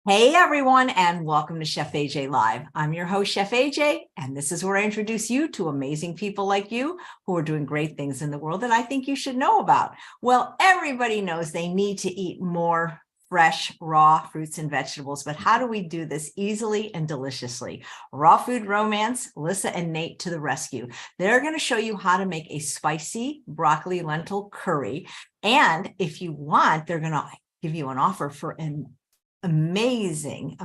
Hey everyone, and welcome to Chef AJ Live. I'm your host, Chef AJ, and this is where I introduce you to amazing people like you who are doing great things in the world that I think you should know about. Well, everybody knows they need to eat more fresh, raw fruits and vegetables, but how do we do this easily and deliciously? Raw Food Romance, Lissa and Nate to the rescue. They're going to show you how to make a spicy broccoli lentil curry. And if you want, they're going to give you an offer for an amazing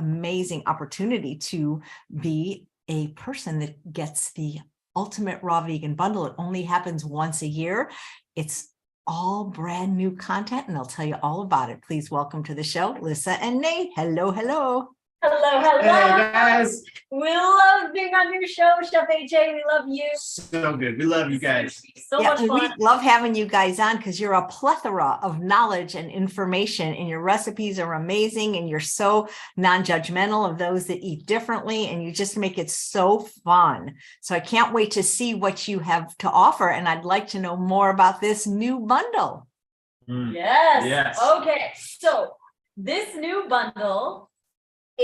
opportunity to be a person that gets the ultimate raw vegan bundle. It only happens once a year. It's all brand new content, and I'll tell you all about it. Please welcome to the show, Lissa and Nate. Hello. Hello. Hey guys. We love being on your show, Chef AJ. We love you. So good. We love you guys. So much fun. We love having you guys on because you're a plethora of knowledge and information, and your recipes are amazing, and you're so non-judgmental of those that eat differently, and you just make it so fun. So I can't wait to see what you have to offer, and I'd like to know more about this new bundle. Yes. Okay. So this new bundle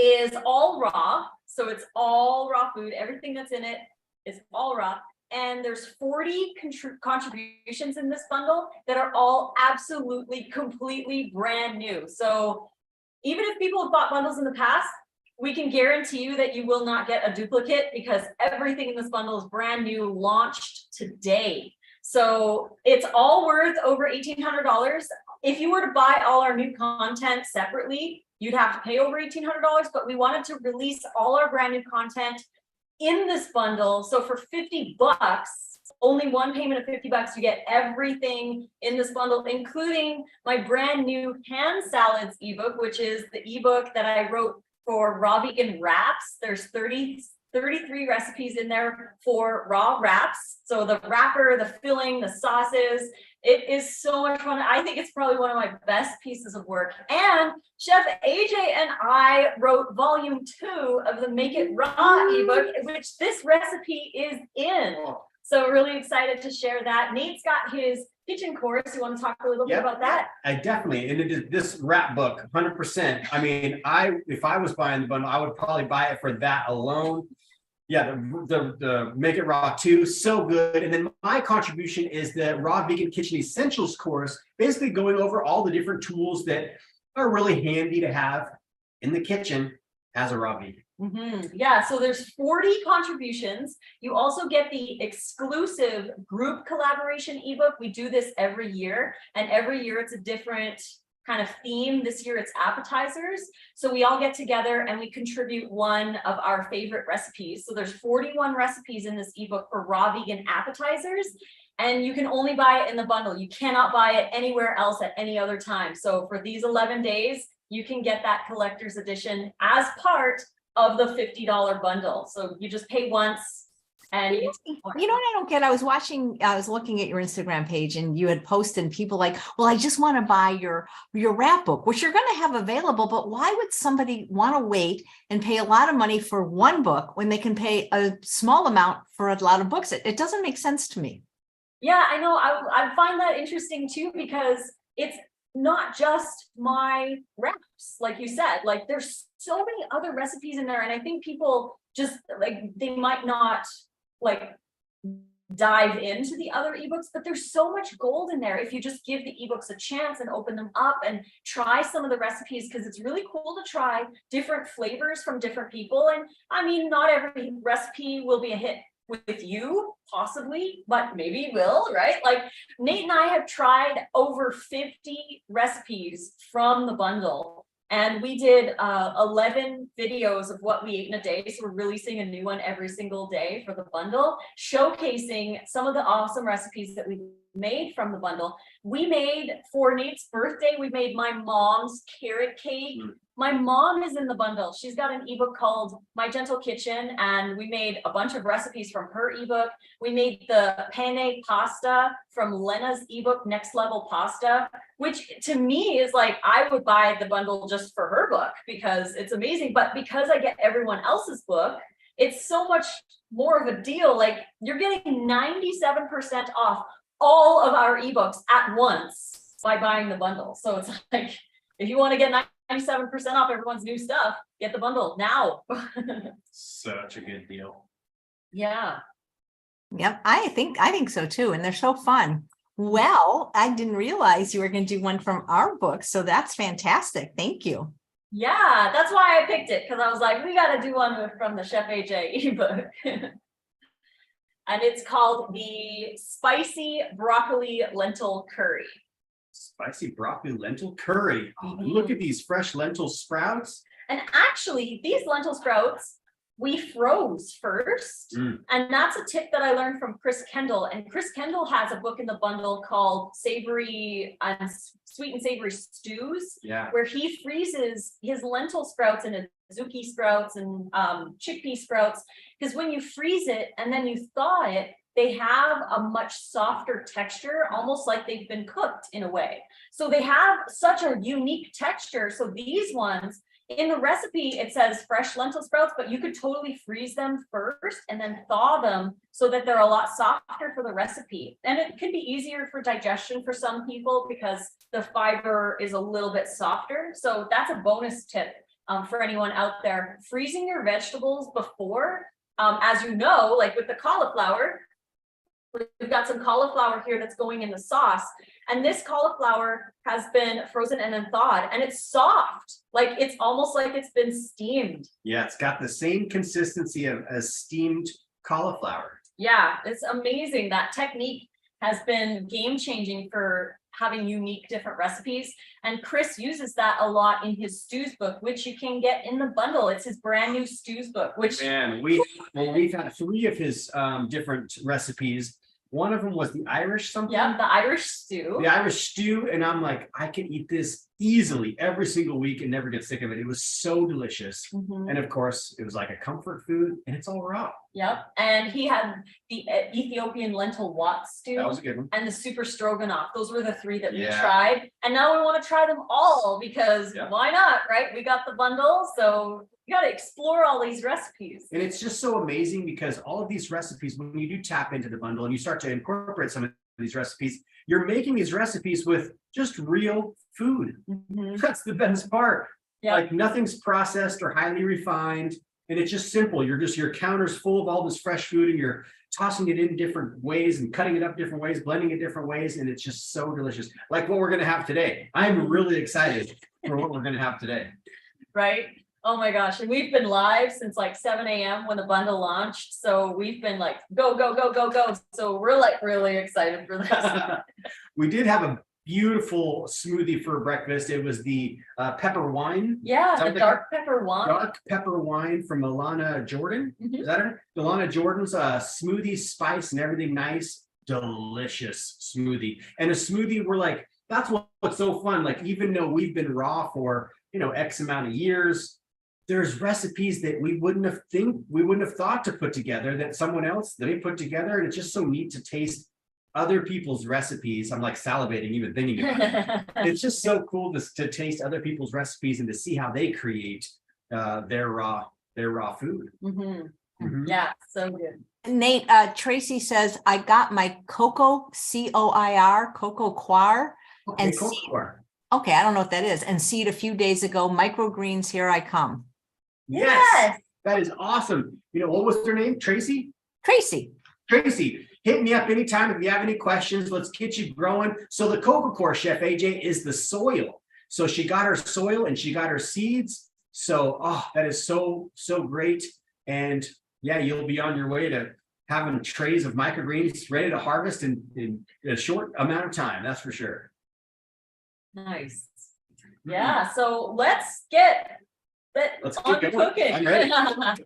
is all raw. So it's all raw food. Everything that's in it is all raw. And there's 40 contributions in this bundle that are all absolutely, completely brand new. So even if people have bought bundles in the past, we can guarantee you that you will not get a duplicate because everything in this bundle is brand new, launched today. So it's all worth over $1,800. If you were to buy all our new content separately, you'd have to pay over $1,800, but we wanted to release all our brand new content in this bundle. So for $50, only one payment of $50, you get everything in this bundle, including my brand new hand salads ebook, which is the ebook that I wrote for raw vegan wraps. There's 33 recipes in there for raw wraps. So the wrapper, the filling, the sauces, it is so much fun. I think it's probably one of my best pieces of work. And Chef AJ and I wrote volume 2 of the Make It Raw ebook, which this recipe is in. So really excited to share that. Nate's got his kitchen course. You want to talk a little bit about that? I definitely, and it is this wrap book, 100%. I mean, if I was buying the bundle, I would probably buy it for that alone. Yeah, the Make It Raw 2, so good. And then my contribution is the Raw Vegan Kitchen Essentials course, basically going over all the different tools that are really handy to have in the kitchen as a raw vegan. Yeah, so there's 40 contributions. You also get the exclusive group collaboration ebook. We do this every year, and every year it's a different kind of theme. This year it's appetizers. So we all get together and we contribute one of our favorite recipes. So there's 41 recipes in this ebook for raw vegan appetizers, and you can only buy it in the bundle. You cannot buy it anywhere else at any other time. So for these 11 days, you can get that collector's edition as part of the $50 bundle. So you just pay once. And you know what I don't get? I was looking at your Instagram page, and you had posted, and people like, well, I just want to buy your wrap book, which you're going to have available, but why would somebody want to wait and pay a lot of money for one book when they can pay a small amount for a lot of books? It doesn't make sense to me. Yeah, I know. I find that interesting too, because it's not just my wraps, like you said. Like there's so many other recipes in there, and I think people just like, they might not like dive into the other ebooks, but there's so much gold in there if you just give the ebooks a chance and open them up and try some of the recipes, because it's really cool to try different flavors from different people. And I mean, not every recipe will be a hit with you, possibly, but maybe will, right? Like Nate and I have tried over 50 recipes from the bundle, and we did 11 videos of what we ate in a day. So we're releasing a new one every single day for the bundle, showcasing some of the awesome recipes that we made from the bundle. We made, for Nate's birthday, we made my mom's carrot cake. My mom is in the bundle. She's got an ebook called My Gentle Kitchen, and we made a bunch of recipes from her ebook. We made the penne pasta from Lena's ebook, Next Level Pasta, which to me is like, I would buy the bundle just for her book because it's amazing. But because I get everyone else's book, it's so much more of a deal. Like you're getting 97% off all of our ebooks at once by buying the bundle. So it's like, if you want to get 97% off everyone's new stuff. Get the bundle now. Such a good deal. Yeah. Yep, I think so too. And they're so fun. Well, I didn't realize you were going to do one from our book. So that's fantastic. Thank you. Yeah, that's why I picked it, because I was like, we got to do one from the Chef AJ ebook. And it's called the Spicy Broccoli Lentil Curry. Spicy broccoli lentil curry. Oh, look at these fresh lentil sprouts. And actually, these lentil sprouts, we froze first. And that's a tip that I learned from Chris Kendall. And Chris Kendall has a book in the bundle called Savory and Sweet and Savory Stews, where he freezes his lentil sprouts and zucchini sprouts and chickpea sprouts. Because when you freeze it and then you thaw it, they have a much softer texture, almost like they've been cooked in a way. So they have such a unique texture. So these ones, in the recipe, it says fresh lentil sprouts, but you could totally freeze them first and then thaw them so that they're a lot softer for the recipe. And it could be easier for digestion for some people because the fiber is a little bit softer. So that's a bonus tip for anyone out there. Freezing your vegetables before, as you know, like with the cauliflower, we've got some cauliflower here that's going in the sauce. And this cauliflower has been frozen and then thawed, and it's soft. Like it's almost like it's been steamed. Yeah, it's got the same consistency as steamed cauliflower. Yeah, it's amazing. That technique has been game-changing for having unique different recipes. And Chris uses that a lot in his stews book, which you can get in the bundle. It's his brand new stews book, which we've had 3 of his different recipes. One of them was the Irish something. Yeah, the Irish stew. The Irish stew. And I'm like, I can eat this easily every single week and never get sick of it. It was so delicious. And of course, it was like a comfort food and it's all raw. Yep. And he had the Ethiopian lentil wat stew. That was a good one. And the super stroganoff. Those were the 3 that we tried. And now we want to try them all because why not, right? We got the bundle. So you got to explore all these recipes. And it's just so amazing because all of these recipes, when you do tap into the bundle and you start to incorporate some of these recipes, you're making these recipes with just real food. That's the best part. Like nothing's processed or highly refined. And it's just simple. Your counter's full of all this fresh food and you're tossing it in different ways and cutting it up different ways, blending it different ways. And it's just so delicious. Like what we're going to have today. I'm really excited for what we're going to have today. Right? Oh my gosh. And we've been live since like 7 a.m. when the bundle launched. So we've been like, go, go, go, go, go. So we're like really excited for this. We did have a beautiful smoothie for breakfast. It was the pepper wine. Yeah, the dark pepper wine. Dark pepper wine from Alana Jordan. Is that her? Alana Jordan's smoothie, spice and everything nice. Delicious smoothie. And a smoothie, we're like, that's what's so fun. Like, even though we've been raw for, X amount of years, there's recipes that we wouldn't have thought to put together that someone else, they put together. And it's just so neat to taste other people's recipes. I'm like salivating even thinking about it. It's just so cool to taste other people's recipes and to see how they create their raw food. Yeah, so good. Nate, Tracy says, I got my cocoa, COIR, cocoa coir. Okay, and cocoa seed. coir. Okay, I don't know what that is. And seed a few days ago, microgreens, here I come. Yes, that is awesome. What was their name? Tracy? Tracy. Hit me up anytime if you have any questions. Let's get you growing. So the cocoa core, Chef AJ, is the soil. So she got her soil and she got her seeds. So, that is so great. And yeah, you'll be on your way to having trays of microgreens ready to harvest in a short amount of time. That's for sure. Nice. Yeah. So let's get on cooking.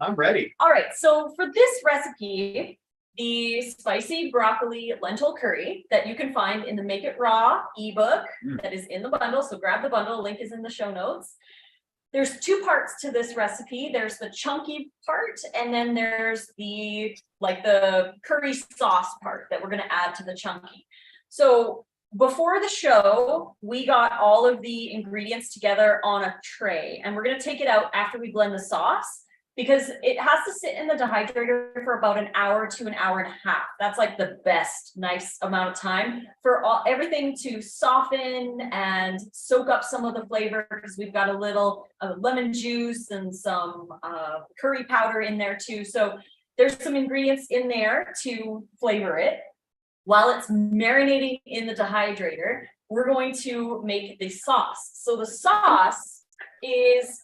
I'm ready. All right. So for this recipe, the spicy broccoli lentil curry that you can find in the Make It Raw ebook that is in the bundle. So grab the bundle. Link is in the show notes. There's 2 parts to this recipe. There's the chunky part, and then there's the curry sauce part that we're going to add to the chunky. So before the show, we got all of the ingredients together on a tray, and we're going to take it out after we blend the sauce. because it has to sit in the dehydrator for about an hour to an hour and a half. That's like the best, nice amount of time for everything to soften and soak up some of the flavor, because we've got a little lemon juice and some curry powder in there too. So there's some ingredients in there to flavor it. While it's marinating in the dehydrator, we're going to make the sauce. So the sauce is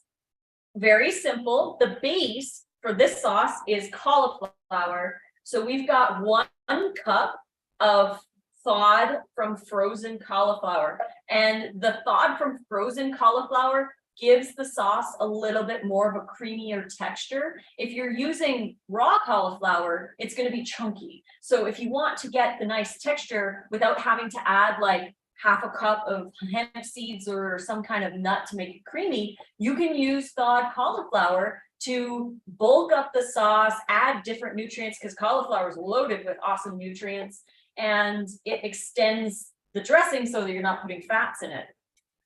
very simple. The base for this sauce is cauliflower. So we've got 1 cup of thawed from frozen cauliflower. And the thawed from frozen cauliflower gives the sauce a little bit more of a creamier texture. If you're using raw cauliflower, it's going to be chunky. So if you want to get the nice texture without having to add like half a cup of hemp seeds or some kind of nut to make it creamy, you can use thawed cauliflower to bulk up the sauce, add different nutrients, because cauliflower is loaded with awesome nutrients, and it extends the dressing so that you're not putting fats in it.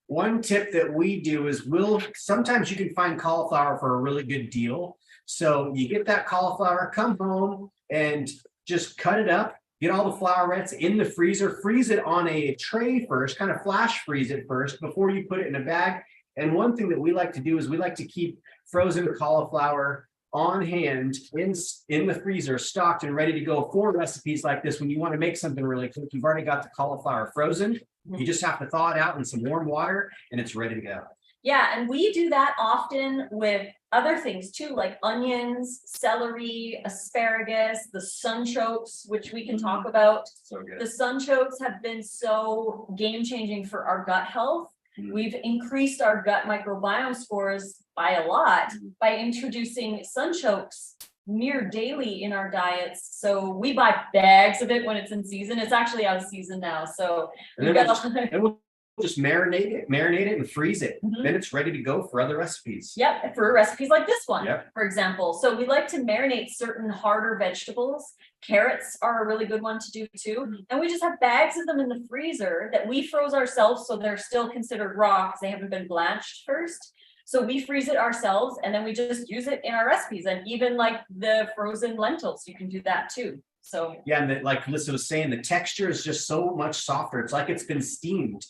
One tip that we do is sometimes you can find cauliflower for a really good deal. So you get that cauliflower, come home and just cut it up, get all the flowerets in the freezer, freeze it on a tray first, kind of flash freeze it first before you put it in a bag. And one thing that we like to do is we like to keep frozen cauliflower on hand in the freezer, stocked and ready to go for recipes like this. When you want to make something really quick, you've already got the cauliflower frozen. You just have to thaw it out in some warm water and it's ready to go. Yeah, and we do that often with other things too, like onions, celery, asparagus, the sunchokes, which we can talk about. So good. The sunchokes have been so game-changing for our gut health. We've increased our gut microbiome scores by a lot by introducing sunchokes near daily in our diets. So we buy bags of it when it's in season. It's actually out of season now. So we've got we'll just marinate it and freeze it. Then it's ready to go for other recipes. Yep, for recipes like this one, yep, for example. So we like to marinate certain harder vegetables. Carrots are a really good one to do too. And we just have bags of them in the freezer that we froze ourselves, so they're still considered raw because they haven't been blanched first. So we freeze it ourselves and then we just use it in our recipes. And even like the frozen lentils, you can do that too. So yeah, and like Lissa was saying, the texture is just so much softer. It's like it's been steamed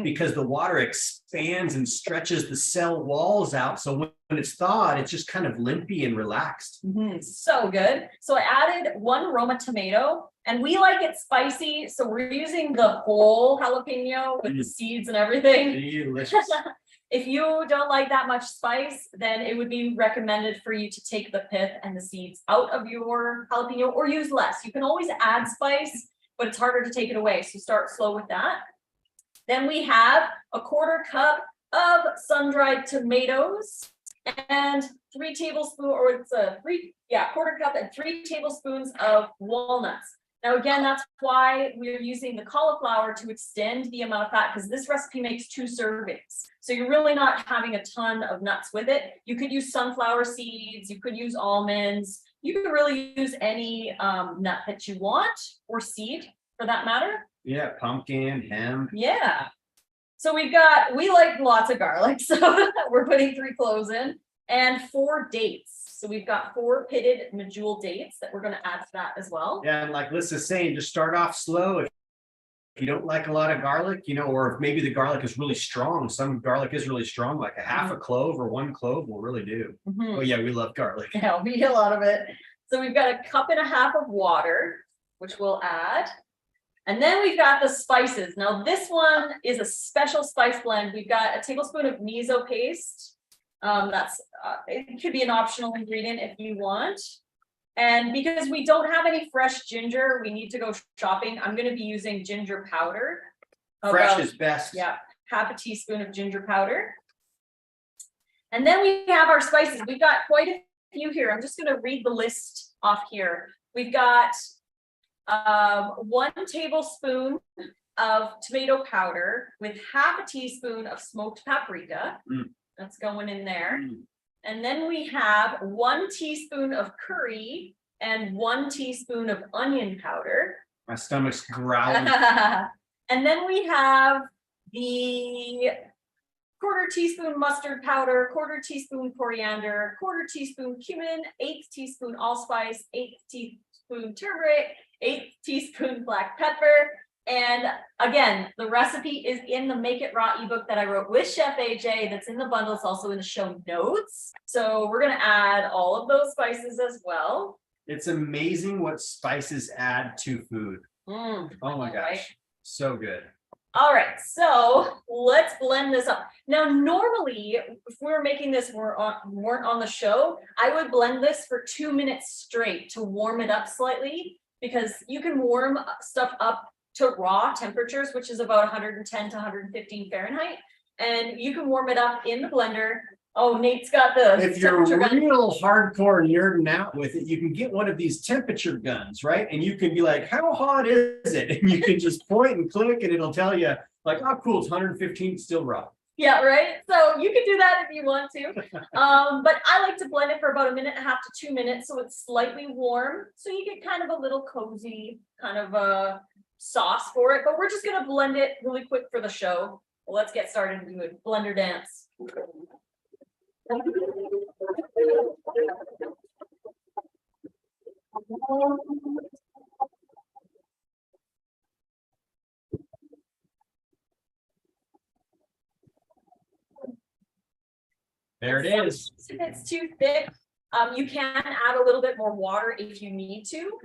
because the water expands and stretches the cell walls out. So when it's thawed, it's just kind of limpy and relaxed. So good. So I added 1 Roma tomato, and we like it spicy, so we're using the whole jalapeno with the seeds and everything. Delicious. If you don't like that much spice, then it would be recommended for you to take the pith and the seeds out of your jalapeno or use less. You can always add spice, but it's harder to take it away. So start slow with that. Then we have a 1/4 cup of sun-dried tomatoes and 3 tablespoons, or it's a 1/4 cup and 3 tablespoons of walnuts. Now, again, that's why we're using the cauliflower to extend the amount of fat, because this recipe makes 2 servings. So you're really not having a ton of nuts with it. You could use sunflower seeds, you could use almonds, you can really use any nut that you want, or seed for that matter. Yeah, pumpkin, hemp. Yeah. So we like lots of garlic, so we're putting 3 cloves in, and 4 dates. So we've got 4 pitted medjool dates that we're going to add to that as well. Yeah, and like Lissa's saying, just start off slow. If you don't like a lot of garlic, or if maybe the garlic is really strong, some garlic is really strong, like a half a clove or 1 clove will really do. Oh yeah, we love garlic. Yeah, we eat a lot of it. So we've got 1.5 cups of water, which we'll add. And then we've got the spices. Now this one is a special spice blend. We've got 1 tablespoon of miso paste. It could be an optional ingredient if you want. And because we don't have any fresh ginger, we need to go shopping. I'm going to be using ginger powder. Fresh is best. Yeah, 1/2 teaspoon of ginger powder. And then we have our spices. We've got quite a few here. I'm just going to read the list off here. We've got 1 tablespoon of tomato powder with 1/2 teaspoon of smoked paprika. That's going in there. And then we have 1 teaspoon of curry and 1 teaspoon of onion powder. My stomach's growling. And then we have the 1/4 teaspoon mustard powder, 1/4 teaspoon coriander, 1/4 teaspoon cumin, 1/8 teaspoon allspice, 1/8 teaspoon turmeric, 1/8 teaspoon black pepper. And again, the recipe is in the Make It Raw ebook that I wrote with Chef AJ. That's in the bundle. It's also in the show notes. So we're gonna add all of those spices as well. It's amazing what spices add to food. Oh my gosh, right. So good. All right, so let's blend this up. Now, normally, if we were making this, weren't on the show, I would blend this for 2 minutes straight to warm it up slightly, because you can warm stuff up to raw temperatures, which is about 110 to 115 Fahrenheit. And you can warm it up in the blender. Oh, Nate's got the If you're temperature gun. real hardcore nerding out with it, you can get one of these temperature guns, right? And you can be like, how hot is it? And you can just point and click and it'll tell you like, oh, cool, it's 115, it's still raw. Yeah, right. So you can do that if you want to. But I like to blend it for about 1.5 to 2 minutes so it's slightly warm. So you get kind of a little cozy kind of a sauce for it. But we're just gonna blend it really quick for the show. Well, let's get started and do a blender dance. There it is. If it's too thick, you can add a little bit more water if you need to.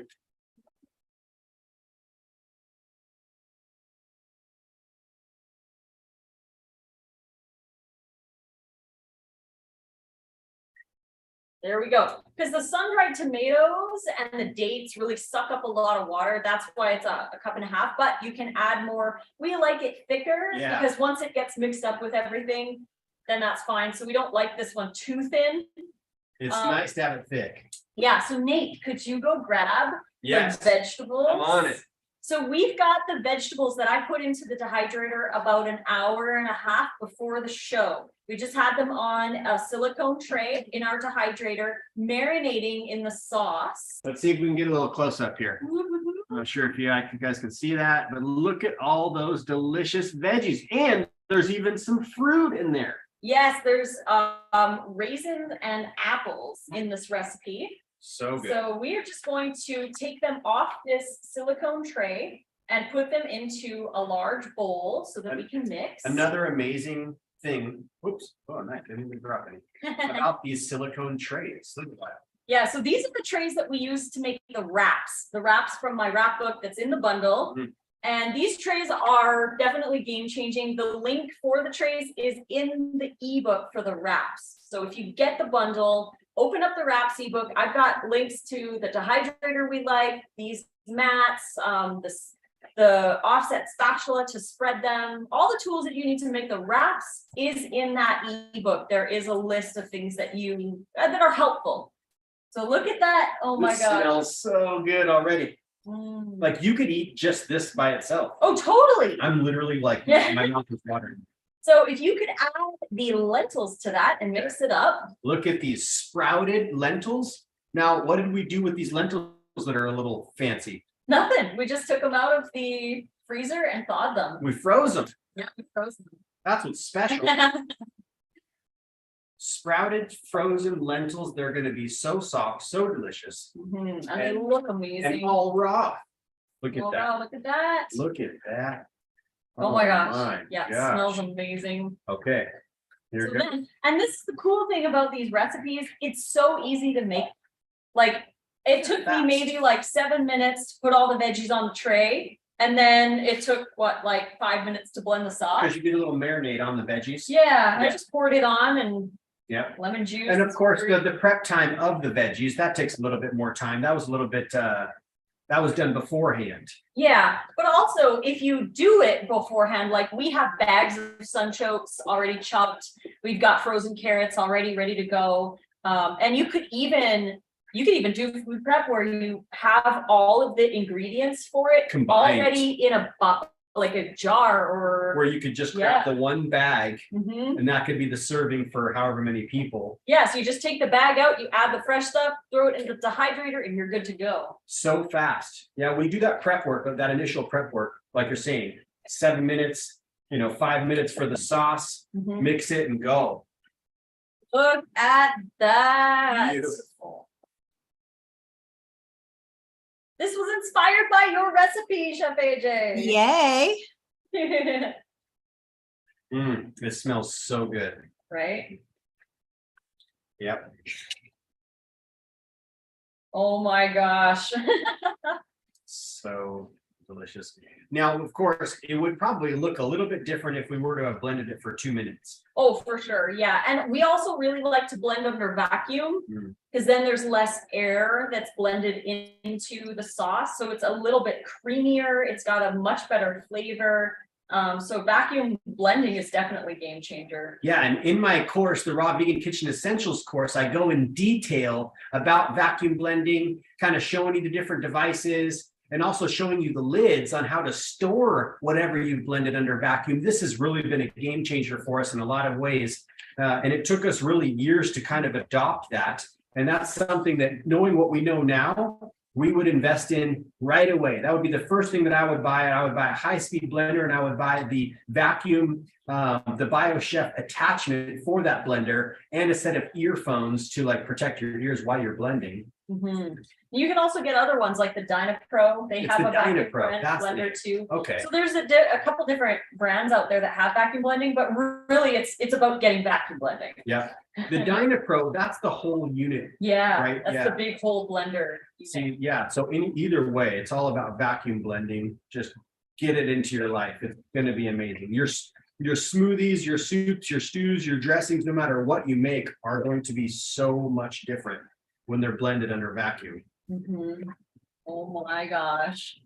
There we go. Because the sun-dried tomatoes and the dates really suck up a lot of water. That's why it's a 1.5 cups, but you can add more. We like it thicker because once it gets mixed up with everything, then that's fine. So we don't like this one too thin. It's nice to have it thick. Yeah, so Nate, could you go grab the vegetables? I'm on it. So we've got the vegetables that I put into the dehydrator about 1.5 hours before the show. We just had them on a silicone tray in our dehydrator, marinating in the sauce. Let's see if we can get a little close up here. I'm not sure if you guys can see that, but look at all those delicious veggies. And there's even some fruit in there. Yes, there's raisins and apples in this recipe. So good. So we are just going to take them off this silicone tray and put them into a large bowl so that we can mix. Another amazing thing, whoops, oh nice, I didn't even drop any, about these silicone trays. Look at that. Yeah, so these are the trays that we use to make the wraps from my wrap book that's in the bundle. And these trays are definitely game changing. The link for the trays is in the ebook for the wraps. So if you get the bundle, open up the wraps ebook. I've got links to the dehydrator we like, these mats, the offset spatula to spread them. All the tools that you need to make the wraps is in that ebook. There is a list of things that that are helpful. So look at that. Oh my God. It smells so good already. Like you could eat just this by itself. Oh, totally. I'm literally like, my mouth is watering. So if you could add the lentils to that and mix it up. Look at these sprouted lentils. Now, what did we do with these lentils that are a little fancy? Nothing. We just took them out of the freezer and thawed them. We froze them. Yeah, we froze them. That's what's special. Sprouted frozen lentils, they're going to be so soft, so delicious. And they look amazing. And all raw. Look at that. Wow, look at that. Look at that. Oh my gosh. Yeah, it smells amazing. Okay. Here we go. And this is the cool thing about these recipes. It's so easy to make. Like it took me maybe like 7 minutes to put all the veggies on the tray. And then it took what, like 5 minutes to blend the sauce. Because you did a little marinade on the veggies. Yeah, I just poured it on and lemon juice. And of course, the prep time of the veggies, that takes a little bit more time. That was a little bit, that was done beforehand. Yeah, but also if you do it beforehand, like we have bags of sunchokes already chopped. We've got frozen carrots already ready to go. And you could even do food prep where you have all of the ingredients for it combined already in like a jar, or where you could just grab the one bag and that could be the serving for however many people. Yeah, so you just take the bag out, you add the fresh stuff, throw it in the dehydrator, and you're good to go. So fast. Yeah, we do that prep work, that initial prep work, like you're saying, 7 minutes, 5 minutes for the sauce, mix it and go. Look at that. Beautiful. This was inspired by your recipe, Chef AJ. Yay. It smells so good. Right? Yep. Oh my gosh. So delicious. Now, of course, it would probably look a little bit different if we were to have blended it for 2 minutes. Oh, for sure. Yeah. And we also really like to blend under vacuum because then there's less air that's blended into the sauce. So it's a little bit creamier. It's got a much better flavor. So vacuum blending is definitely a game changer. Yeah, and in my course, the Raw Vegan Kitchen Essentials course, I go in detail about vacuum blending, kind of showing you the different devices and also showing you the lids on how to store whatever you've blended under vacuum. This has really been a game changer for us in a lot of ways. And it took us really years to kind of adopt that. And that's something that, knowing what we know now, we would invest in right away. That would be the first thing that I would buy. I would buy a high-speed blender and I would buy the vacuum, the BioChef attachment for that blender and a set of earphones to like protect your ears while you're blending. You can also get other ones like the DynaPro. They have a vacuum blender too. Okay. So there's a couple different brands out there that have vacuum blending, but really it's about getting vacuum blending. Yeah. The DynaPro, that's the whole unit. Yeah. Right? That's the big whole blender. See, yeah. So in either way, it's all about vacuum blending. Just get it into your life. It's going to be amazing. Your smoothies, your soups, your stews, your dressings, no matter what you make, are going to be so much different when they're blended under vacuum. Oh my gosh.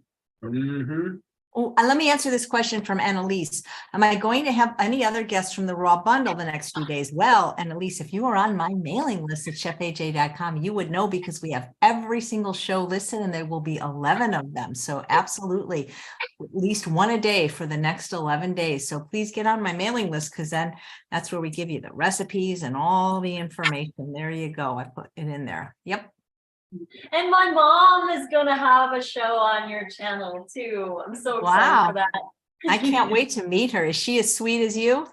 Oh, let me answer this question from Annalise. Am I going to have any other guests from the Raw Bundle the next few days? Well, Annalise, if you are on my mailing list at chefaj.com, you would know because we have every single show listed and there will be 11 of them. So absolutely, at least one a day for the next 11 days. So please get on my mailing list because then that's where we give you the recipes and all the information. There you go. I put it in there. Yep. And my mom is going to have a show on your channel too. I'm so excited for that. I can't wait to meet her. Is she as sweet as you?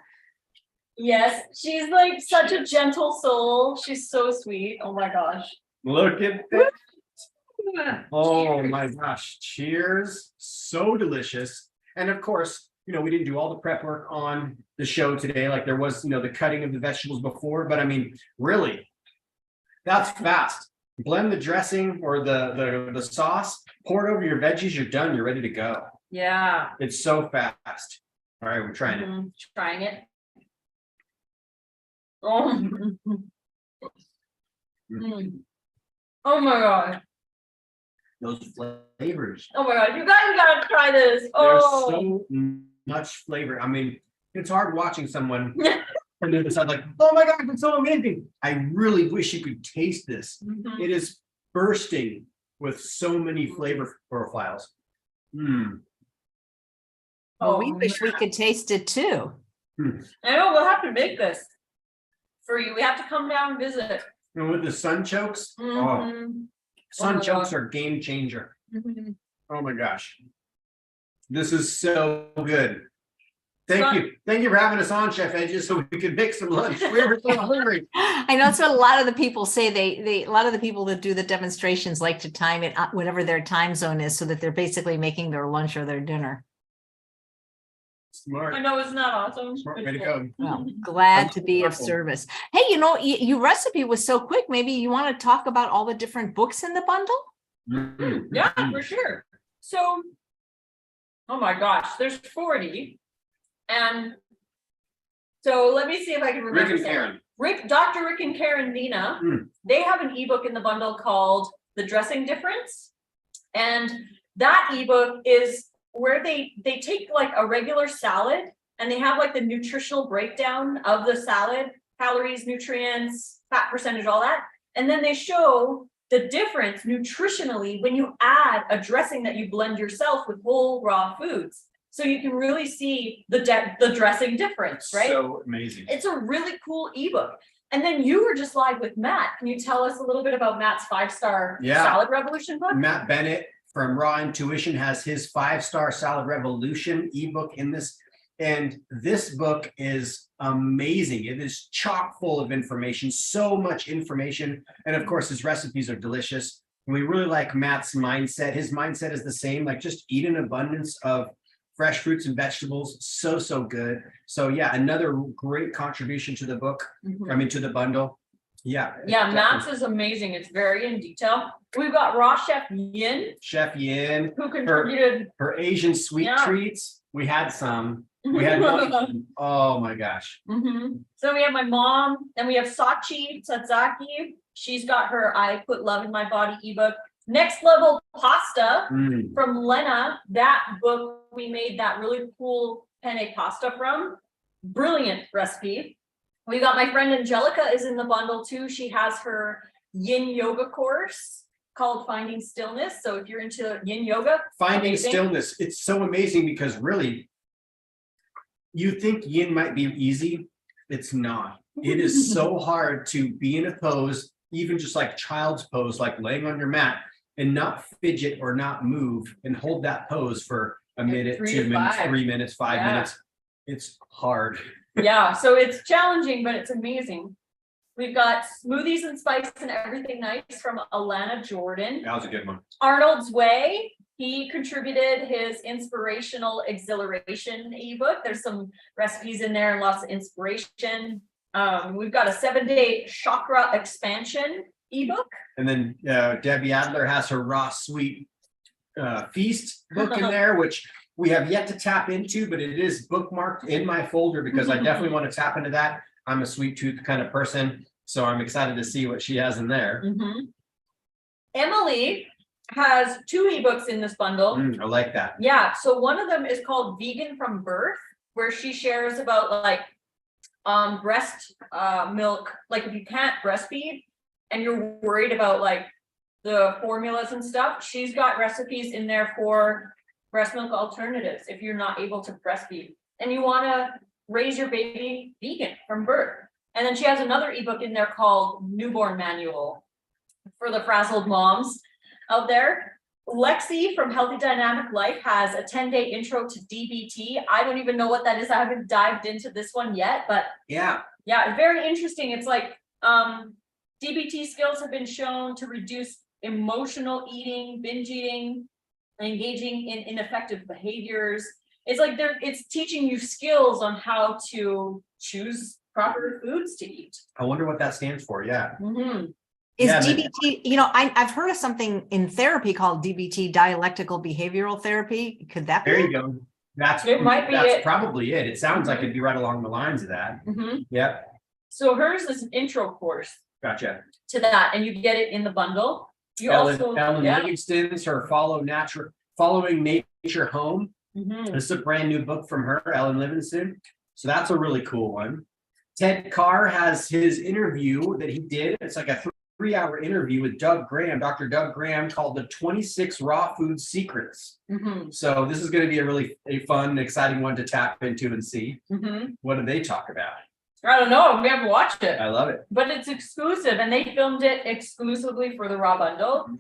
Yes, she's like such a gentle soul. She's so sweet. Oh my gosh. Look at that. Oh my gosh. Cheers. So delicious. And of course, we didn't do all the prep work on the show today. Like there was, the cutting of the vegetables before, but I mean, really, that's fast. Blend the dressing or the sauce, pour it over your veggies, you're done, you're ready to go. Yeah. It's so fast. All right, we're trying it. Trying it. Oh. Oh my god. Those flavors. Oh my god, you guys gotta try this. Oh, there's so much flavor. I mean, it's hard watching someone from the other side like, oh my god, it's so amazing. I really wish you could taste this. It is bursting with so many flavor profiles. Oh, we wish we could taste it too. I know, we'll have to make this for you. We have to come down and visit. And with the sunchokes, sunchokes are game changer. Oh my gosh. This is so good. Thank you for having us on, Chef AJ, so we can make some lunch. We're so hungry. I know that's what a lot of the people say. A lot of the people that do the demonstrations like to time it whatever their time zone is, so that they're basically making their lunch or their dinner. Smart. I know, isn't that awesome? Smart way to go. Well, glad to be of service. Hey, your recipe was so quick. Maybe you want to talk about all the different books in the bundle? Yeah, for sure. So, oh my gosh, there's 40. And so let me see if I can remember. Rick and Karen. Dr. Rick and Karen Nina, they have an ebook in the bundle called The Dressing Difference. And that ebook is where they take like a regular salad and they have like the nutritional breakdown of the salad, calories, nutrients, fat percentage, all that. And then they show the difference nutritionally when you add a dressing that you blend yourself with whole raw foods. So you can really see the dressing difference, right? So amazing. It's a really cool ebook. And then you were just live with Matt. Can you tell us a little bit about Matt's 5-star Salad Revolution book? Matt Bennett from Raw Intuition has his 5-star Salad Revolution ebook in this. And this book is amazing. It is chock full of information, so much information. And of course, his recipes are delicious. And we really like Matt's mindset. His mindset is the same, like just eat an abundance of fresh fruits and vegetables. So good. So yeah, another great contribution to the book. I mean, to the bundle. Yeah. Yeah, Matt's is amazing. It's very in detail. We've got raw Chef Yin. Chef Yin. Who contributed her Asian sweet treats. We had some. We had one. Oh my gosh. So we have my mom, then we have Sachi Sazaki. She's got her I Put Love in My Body ebook. Next Level Pasta from Lena. That book we made that really cool penne pasta from. Brilliant recipe. We got my friend Angelica is in the bundle too. She has her yin yoga course called Finding Stillness. So if you're into yin yoga, Finding Stillness, it's so amazing because really, you think yin might be easy. It's not. It is so hard to be in a pose, even just like child's pose, like laying on your mat and not fidget or not move and hold that pose for a minute, 2 minutes, 3 minutes, 5 minutes. It's hard. Yeah, so it's challenging, but it's amazing. We've got Smoothies and Spice and Everything Nice from Alana Jordan. That was a good one. Arnold's Way. He contributed his inspirational exhilaration ebook. There's some recipes in there and lots of inspiration. We've got a 7-day chakra expansion ebook. And then Debbie Adler has her raw sweet feast book in there, which we have yet to tap into, but it is bookmarked in my folder because I definitely want to tap into that. I'm a sweet tooth kind of person, so I'm excited to see what she has in there. Emily has 2 ebooks in this bundle. I like that. Yeah, so one of them is called Vegan from Birth, where she shares about like breast milk, like if you can't breastfeed and you're worried about like the formulas and stuff, she's got recipes in there for breast milk alternatives if you're not able to breastfeed and you want to raise your baby vegan from birth. And then she has another ebook in there called Newborn Manual for the frazzled moms out there. Lexi from Healthy Dynamic Life has a 10-day intro to DBT. I don't even know what that is. I haven't dived into this one yet, but yeah, it's very interesting. It's like DBT skills have been shown to reduce emotional eating, binge eating, engaging in ineffective behaviors. It's like it's teaching you skills on how to choose proper foods to eat. I wonder what that stands for. Yeah. Is DBT, I've heard of something in therapy called DBT, dialectical behavioral therapy. Could that be? There you go. That's probably it. It sounds like it'd be right along the lines of that. Yep. So hers is an intro course. Gotcha. To that, and you get it in the bundle. Ellen Livingston's her Following Nature Home. This is a brand new book from her, Ellen Livingston. So that's a really cool one. Ted Carr has his interview that he did. It's like a 3-hour interview with Dr. Doug Graham, called The 26 Raw Food Secrets. So this is going to be a fun, exciting one to tap into and see. What do they talk about? I don't know. We haven't watched it. I love it. But it's exclusive, and they filmed it exclusively for the Raw Bundle.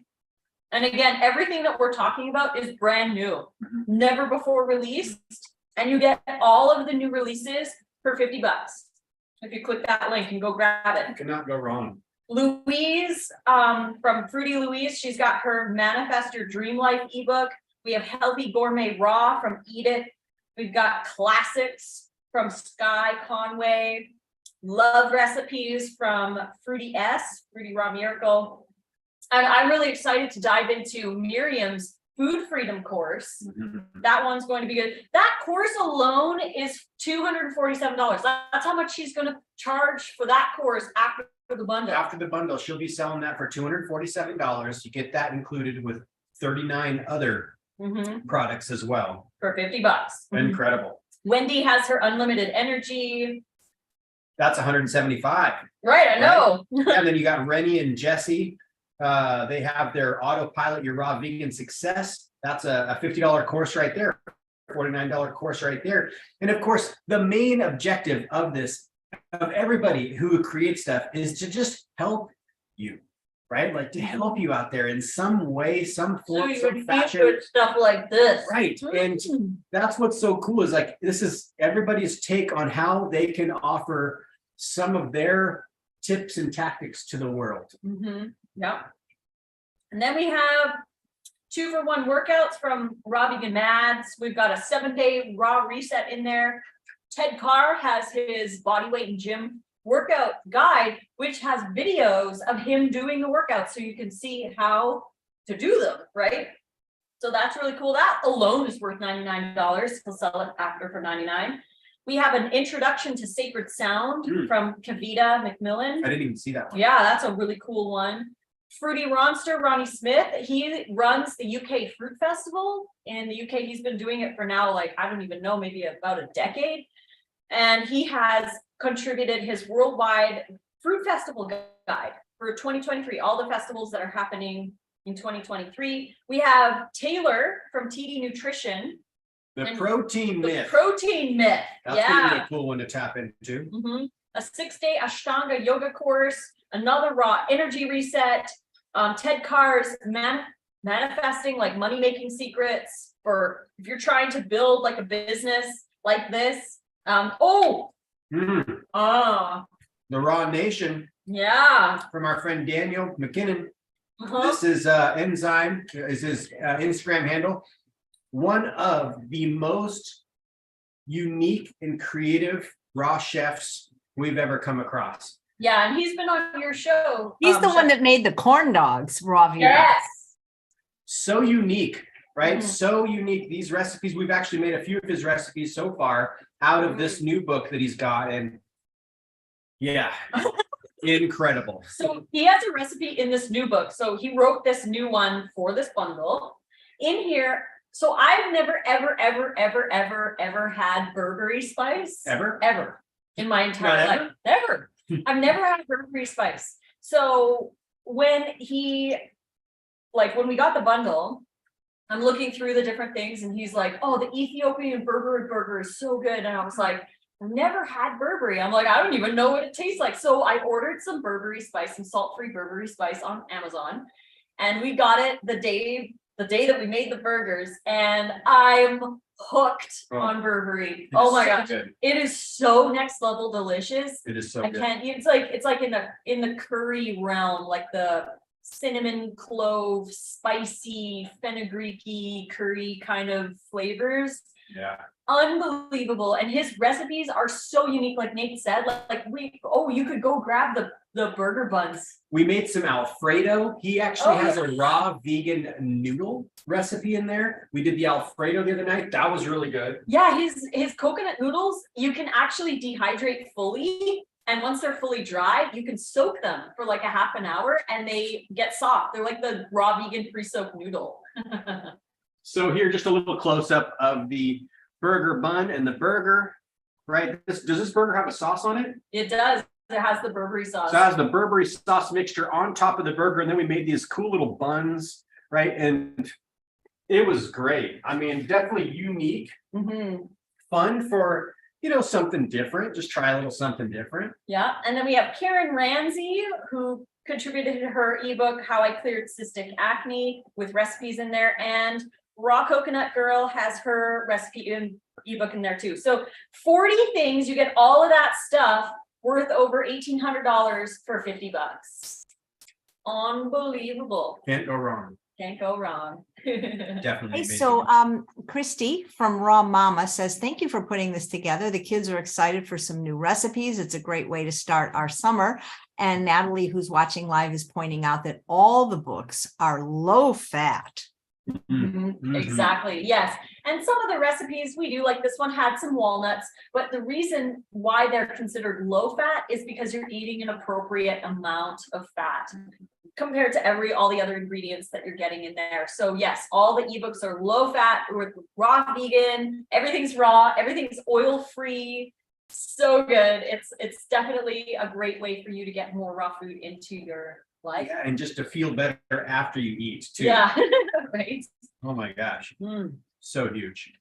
And again, everything that we're talking about is brand new, never before released. And you get all of the new releases for $50. If you click that link and go grab it. You cannot go wrong. Louise from Fruity Louise, she's got her Manifest Your Dream Life ebook. We have Healthy Gourmet Raw from Eat It. We've got Classics from Sky Conway. Love Recipes from Fruity Raw Miracle. And I'm really excited to dive into Miriam's Food Freedom course. That one's going to be good. That course alone is $247. That's how much she's going to charge for that course after the bundle. After the bundle, she'll be selling that for $247. You get that included with 39 other products as well. For $50. Incredible. Wendy has her Unlimited Energy. That's $175. Right, I know. Right? And then you got Rennie and Jesse. They have their Autopilot Your Raw Vegan Success. That's a $50 course right there, $49 course right there. And of course, the main objective of this, of everybody who creates stuff, is to just help you, right? Like to help you out there in some way, some So form, you some would fashion. feature stuff like this. Right. And that's what's so cool is like, this is everybody's take on how they can offer some of their tips and tactics to the world. Yep. And then we have 2-for-1 workouts from Raw Vegan Mads. We've got a 7-day raw reset in there. Ted Carr has his bodyweight and gym workout guide, which has videos of him doing the workouts so you can see how to do them, right? So that's really cool. That alone is worth $99. He'll sell it after for $99. We have an introduction to sacred sound from Kavita McMillan. I didn't even see that one. Yeah, that's a really cool one. Fruity Ronster, Ronnie Smith, he runs the UK Fruit Festival. In the UK, he's been doing it for now, like, I don't even know, maybe about a decade. And he has contributed his worldwide fruit festival guide for 2023, all the festivals that are happening in 2023. We have Taylor from TD Nutrition. The protein myth. Protein myth. That's gonna be a cool one to tap into. A 6-day Ashtanga yoga course, another raw energy reset, Ted Carr's manifesting, like money making secrets for if you're trying to build like a business like this. The Raw Nation. Yeah. From our friend Daniel McKinnon. This is Enzyme is his Instagram handle. One of the most unique and creative raw chefs we've ever come across. Yeah, and he's been on your show. He's the one that made the corn dogs, raw vegan. Yes. So unique, right? So unique. These recipes, we've actually made a few of his recipes so far out of this new book that he's got. And yeah, incredible. So he has a recipe in this new book. So he wrote this new one for this bundle. In here, so I've never, ever had Burberry spice. Ever. In my entire life. Never. I've never had Burberry spice. So when we got the bundle, I'm looking through the different things and he's like, oh, the Ethiopian Burberry burger is so good. And I was like, I've never had Burberry. I'm like, I don't even know what it tastes like. So I ordered some Burberry spice, some salt-free Burberry spice on Amazon. And we got it the day that we made the burgers, and I'm hooked on Burberry. Oh my gosh. It is so next level delicious. It is so good. It's like in the curry realm, like the cinnamon, clove, spicy, fenugreek-y curry kind of flavors. Yeah. Unbelievable. And his recipes are so unique, like Nate said. You could go grab the burger buns. We made some Alfredo. He actually has a raw vegan noodle recipe in there. We did the Alfredo the other night. That was really good. Yeah, his coconut noodles, you can actually dehydrate fully. And once they're fully dry, you can soak them for like a half an hour and they get soft. They're like the raw vegan pre-soaked noodle. So here, just a little close up of the burger bun and the burger, right? Does this burger have a sauce on it? It does. It has the Burberry sauce. So it has the Burberry sauce mixture on top of the burger. And then we made these cool little buns, right? And it was great. I mean, definitely unique, fun for, something different. Just try a little something different. Yeah. And then we have Karen Ramsey, who contributed to her ebook, How I Cleared Cystic Acne, with recipes in there. And Raw Coconut Girl has her recipe ebook in there too. So 40 things, you get all of that stuff worth over $1,800 for $50. Unbelievable. Can't go wrong. Can't go wrong. Definitely. Hey, so Christy from Raw Mama says, thank you for putting this together. The kids are excited for some new recipes. It's a great way to start our summer. And Natalie, who's watching live, is pointing out that all the books are low fat. Exactly. Yes. And some of the recipes we do, like this one had some walnuts, but the reason why they're considered low fat is because you're eating an appropriate amount of fat compared to all the other ingredients that you're getting in there. So yes, all the ebooks are low fat or raw vegan. Everything's raw. Everything's oil free. So good. It's definitely a great way for you to get more raw food into your life. Yeah, and just to feel better after you eat too. Yeah. Right. Oh my gosh. So huge.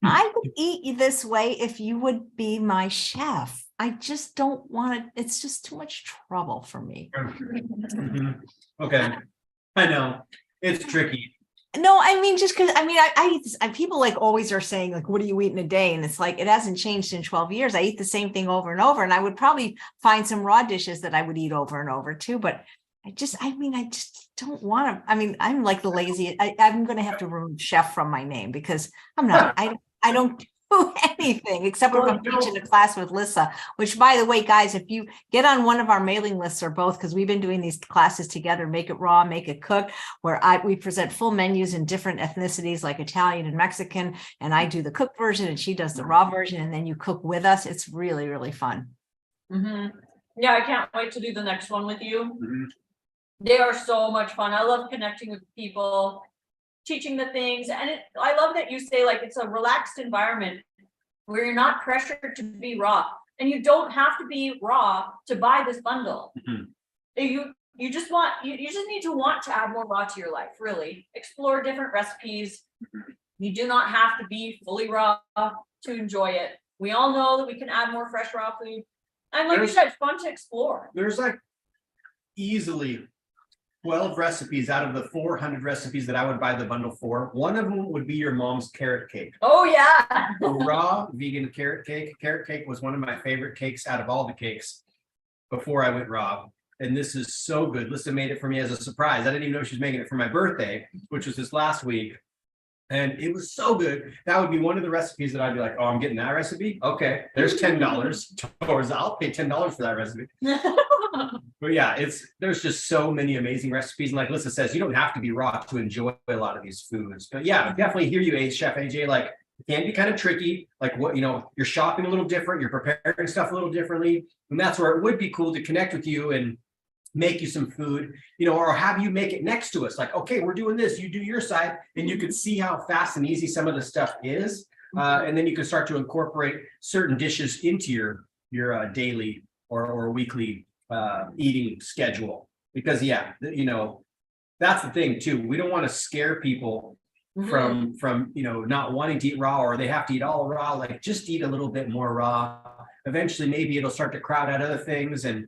I would eat this way if you would be my chef. I just don't want to, it's just too much trouble for me. Mhm. Okay. I know. It's tricky. No, I mean, just because I eat this, people like always are saying, like, what do you eat in a day? And it's like, it hasn't changed in 12 years. I eat the same thing over and over. And I would probably find some raw dishes that I would eat over and over too. But I just don't want to. I mean, I'm like the lazy. I'm going to have to remove chef from my name because I'm not. I don't do anything except for I'm teaching a class with Lissa. Which, by the way, guys, if you get on one of our mailing lists or both, because we've been doing these classes together, Make It Raw, Make It Cook, where we present full menus in different ethnicities like Italian and Mexican, and I do the cooked version and she does the raw version, and then you cook with us. It's really, really fun. Yeah, I can't wait to do the next one with you. Mhm. They are so much fun. I love connecting with people, teaching the things. And I love that you say like it's a relaxed environment where you're not pressured to be raw. And you don't have to be raw to buy this bundle. You just need to want to add more raw to your life, really. Explore different recipes. You do not have to be fully raw to enjoy it. We all know that we can add more fresh raw food. And like you said, it's fun to explore. There's like easily 12 recipes out of the 400 recipes that I would buy the bundle for. One of them would be your mom's carrot cake. Oh yeah. The raw vegan carrot cake. Carrot cake was one of my favorite cakes out of all the cakes before I went raw. And this is so good. Lissa made it for me as a surprise. I didn't even know she was making it for my birthday, which was this last week. And it was so good. That would be one of the recipes that I'd be like, oh, I'm getting that recipe. Okay, there's $10 towards. I'll pay $10 for that recipe. But yeah, there's just so many amazing recipes. And like Lissa says, you don't have to be raw to enjoy a lot of these foods. But yeah, I definitely hear you, Chef AJ. Like it can be kind of tricky. Like what, you're shopping a little different, you're preparing stuff a little differently. And that's where it would be cool to connect with you and make you some food, or have you make it next to us. Like, okay, we're doing this, you do your side, and you can see how fast and easy some of the stuff is. And then you can start to incorporate certain dishes into your daily or weekly eating schedule. Because that's the thing too. We don't want to scare people from not wanting to eat raw, or they have to eat all raw. Like just eat a little bit more raw. Eventually, maybe it'll start to crowd out other things. And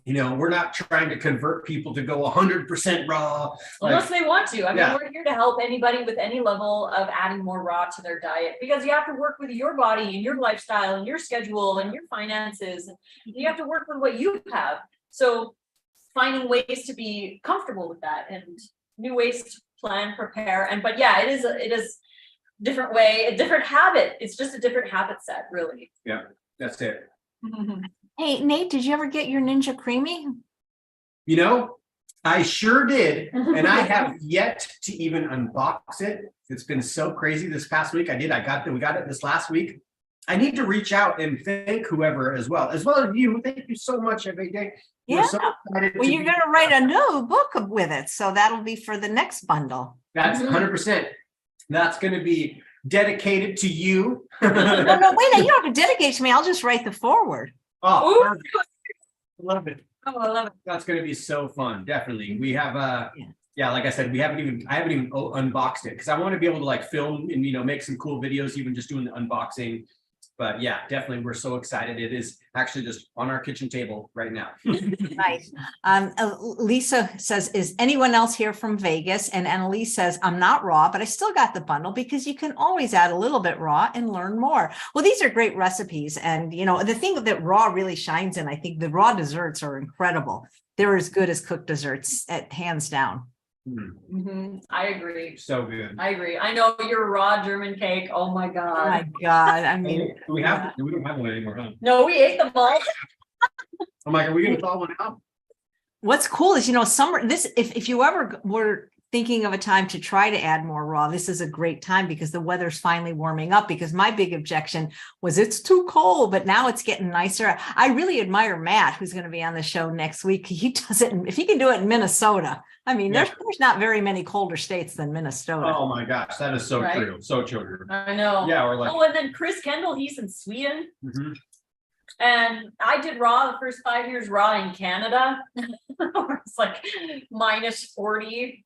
we're not trying to convert people to go 100% raw. Unless they want to. I mean, we're here to help anybody with any level of adding more raw to their diet, because you have to work with your body and your lifestyle and your schedule and your finances. You have to work with what you have. So finding ways to be comfortable with that and new ways to plan, prepare. But yeah, it is different way, a different habit. It's just a different habit set, really. Yeah, that's it. Hey, Nate, did you ever get your Ninja Creamy? I sure did. And I have yet to even unbox it. It's been so crazy this past week. We got it this last week. I need to reach out and thank whoever as well as you. Thank you so much, AJ. Yeah. So well, you're going to write a new book with it. So that'll be for the next bundle. That's 100%. That's going to be dedicated to you. No, wait, you don't have to dedicate to me. I'll just write the foreword. Oh, I love it. Oh, I love it. That's going to be so fun. Definitely. We have, like I said, I haven't even unboxed it because I want to be able to like film and, make some cool videos, even just doing the unboxing. But yeah, definitely. We're so excited. It is actually just on our kitchen table right now. Nice. Lisa says, is anyone else here from Vegas? And Annalise says, I'm not raw, but I still got the bundle because you can always add a little bit raw and learn more. Well, these are great recipes. And, the thing that raw really shines in, I think the raw desserts are incredible. They're as good as cooked desserts, hands down. I agree. So good. I agree. I know your raw German cake. Oh my God. Oh my God. I mean, we don't have one anymore, huh? No, we ate them all. I'm like, are we going to thaw one out? What's cool is, summer, if you ever were thinking of a time to try to add more raw, this is a great time because the weather's finally warming up. Because my big objection was it's too cold, but now it's getting nicer. I really admire Matt, who's going to be on the show next week. He does it, if he can do it in Minnesota. I mean, there's not very many colder states than Minnesota. Oh my gosh, that is so true. So true. I know. Yeah, we're like. Oh, and then Chris Kendall, he's in Sweden. And I did raw the first 5 years raw in Canada. It's like -40.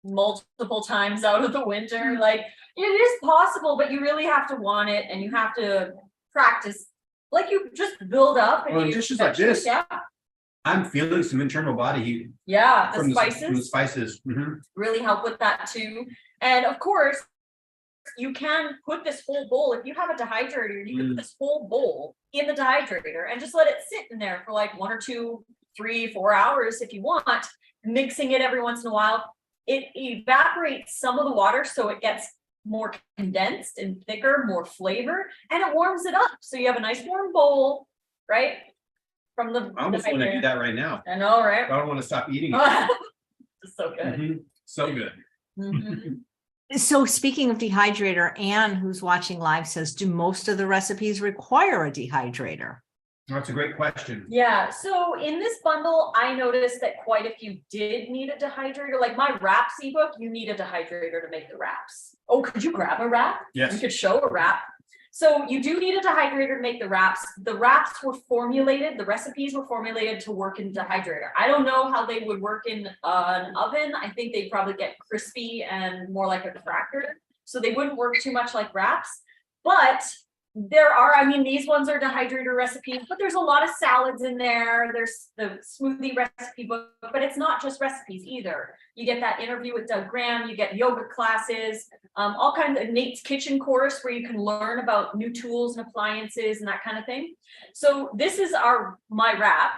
multiple times out of the winter. Like it is possible, but you really have to want it and you have to practice. Like you just build up and Well, you just like this. Yeah. I'm feeling some internal body heat. Yeah, From the the spices. Mhm. really help with that too. And of course, you can put this whole bowl, if you have a dehydrator, you can put this whole bowl in the dehydrator and just let it sit in there for like 1 or 2, 3, 4 hours if you want, mixing it every once in a while. It evaporates some of the water so it gets more condensed and thicker, more flavor, and it warms it up. So you have a nice warm bowl, right? From the I almost want to do that right now. I know, right? I don't want to stop eating it. It's so good. Mhm. So good. Mhm. So speaking of dehydrator, Anne, who's watching live, says, do most of the recipes require a dehydrator? That's a great question. Yeah, so in this bundle, I noticed that quite a few did need a dehydrator. Like my wraps ebook, you need a dehydrator to make the wraps. Oh, could you grab a wrap? Yes. You could show a wrap. So you do need a dehydrator to make the wraps. The wraps were formulated, the recipes were formulated to work in dehydrator. I don't know how they would work in an oven. I think they'd probably get crispy and more like a cracker. So they wouldn't work too much like wraps. But there are, I mean, these ones are dehydrator recipes, but there's a lot of salads in there. There's the smoothie recipe book, but it's not just recipes either. You get that interview with Doug Graham, you get yoga classes, all kinds of Nate's Kitchen course where you can learn about new tools and appliances and that kind of thing. So this is my wrap.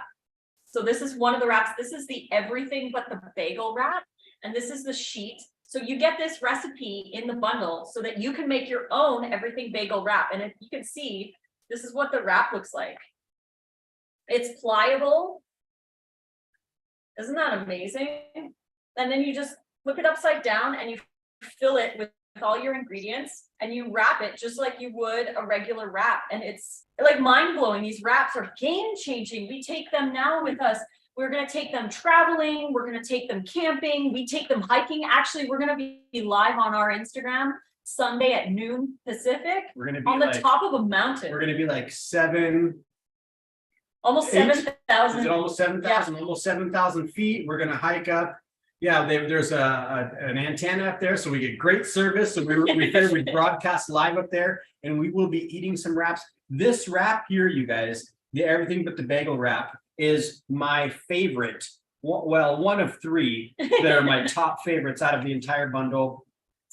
So this is one of the wraps. This is the everything but the bagel wrap. And this is the sheet. So you get this recipe in the bundle so that you can make your own everything bagel wrap. And if you can see, this is what the wrap looks like. It's pliable. Isn't that amazing? And then you just flip it upside down and you fill it with all your ingredients and you wrap it just like you would a regular wrap. And it's like mind-blowing. These wraps are game-changing. We take them now with us. We're going to take them traveling. We're going to take them camping. We take them hiking. Actually, we're going to be live on our Instagram Sunday at noon Pacific. We're going to be on the top of a mountain. We're going to be like almost 7,000. Is it almost 7,000? Yeah. Almost 7,000 feet. We're going to hike up. Yeah, there's an antenna up there, so we get great service. So we broadcast live up there, and we will be eating some wraps. This wrap here, you guys, the everything but the bagel wrap, is my favorite. Well, one of 3 that are my top favorites out of the entire bundle.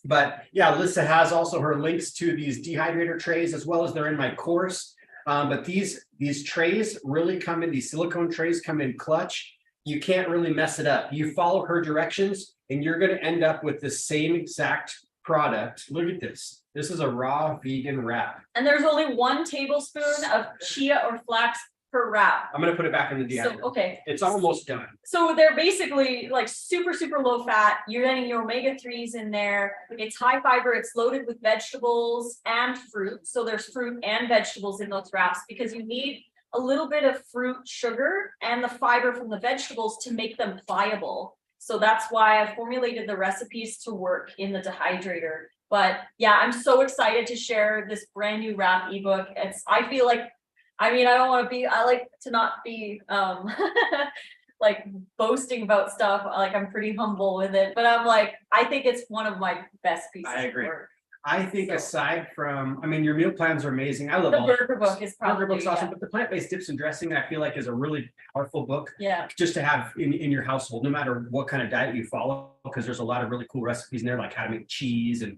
But yeah, Lissa has also her links to these dehydrator trays, as well as they're in my course. But these trays really come in, these silicone trays come in clutch. You can't really mess it up. You follow her directions and you're going to end up with the same exact product. Look at this. This is a raw vegan wrap. And there's only 1 tablespoon of chia or flax per wrap. I'm going to put it back in the dehydrator. So, okay. It's almost done. So they're basically like super, super low fat. You're getting your omega-3s in there. It's high fiber. It's loaded with vegetables and fruit. So there's fruit and vegetables in those wraps because you need a little bit of fruit sugar and the fiber from the vegetables to make them pliable. So that's why I formulated the recipes to work in the dehydrator. But yeah, I'm so excited to share this brand new wrap ebook. I feel like, I mean, I like to not be like boasting about stuff. Like I'm pretty humble with it, but I'm like, I think it's one of my best pieces of work. I think aside from, I mean, your meal plans are amazing. I love the burger book is probably burger book's awesome, but the plant-based dips and dressing, I feel like is a really powerful book. Yeah. Just to have in your household, no matter what kind of diet you follow, because there's a lot of really cool recipes in there, like how to make cheese and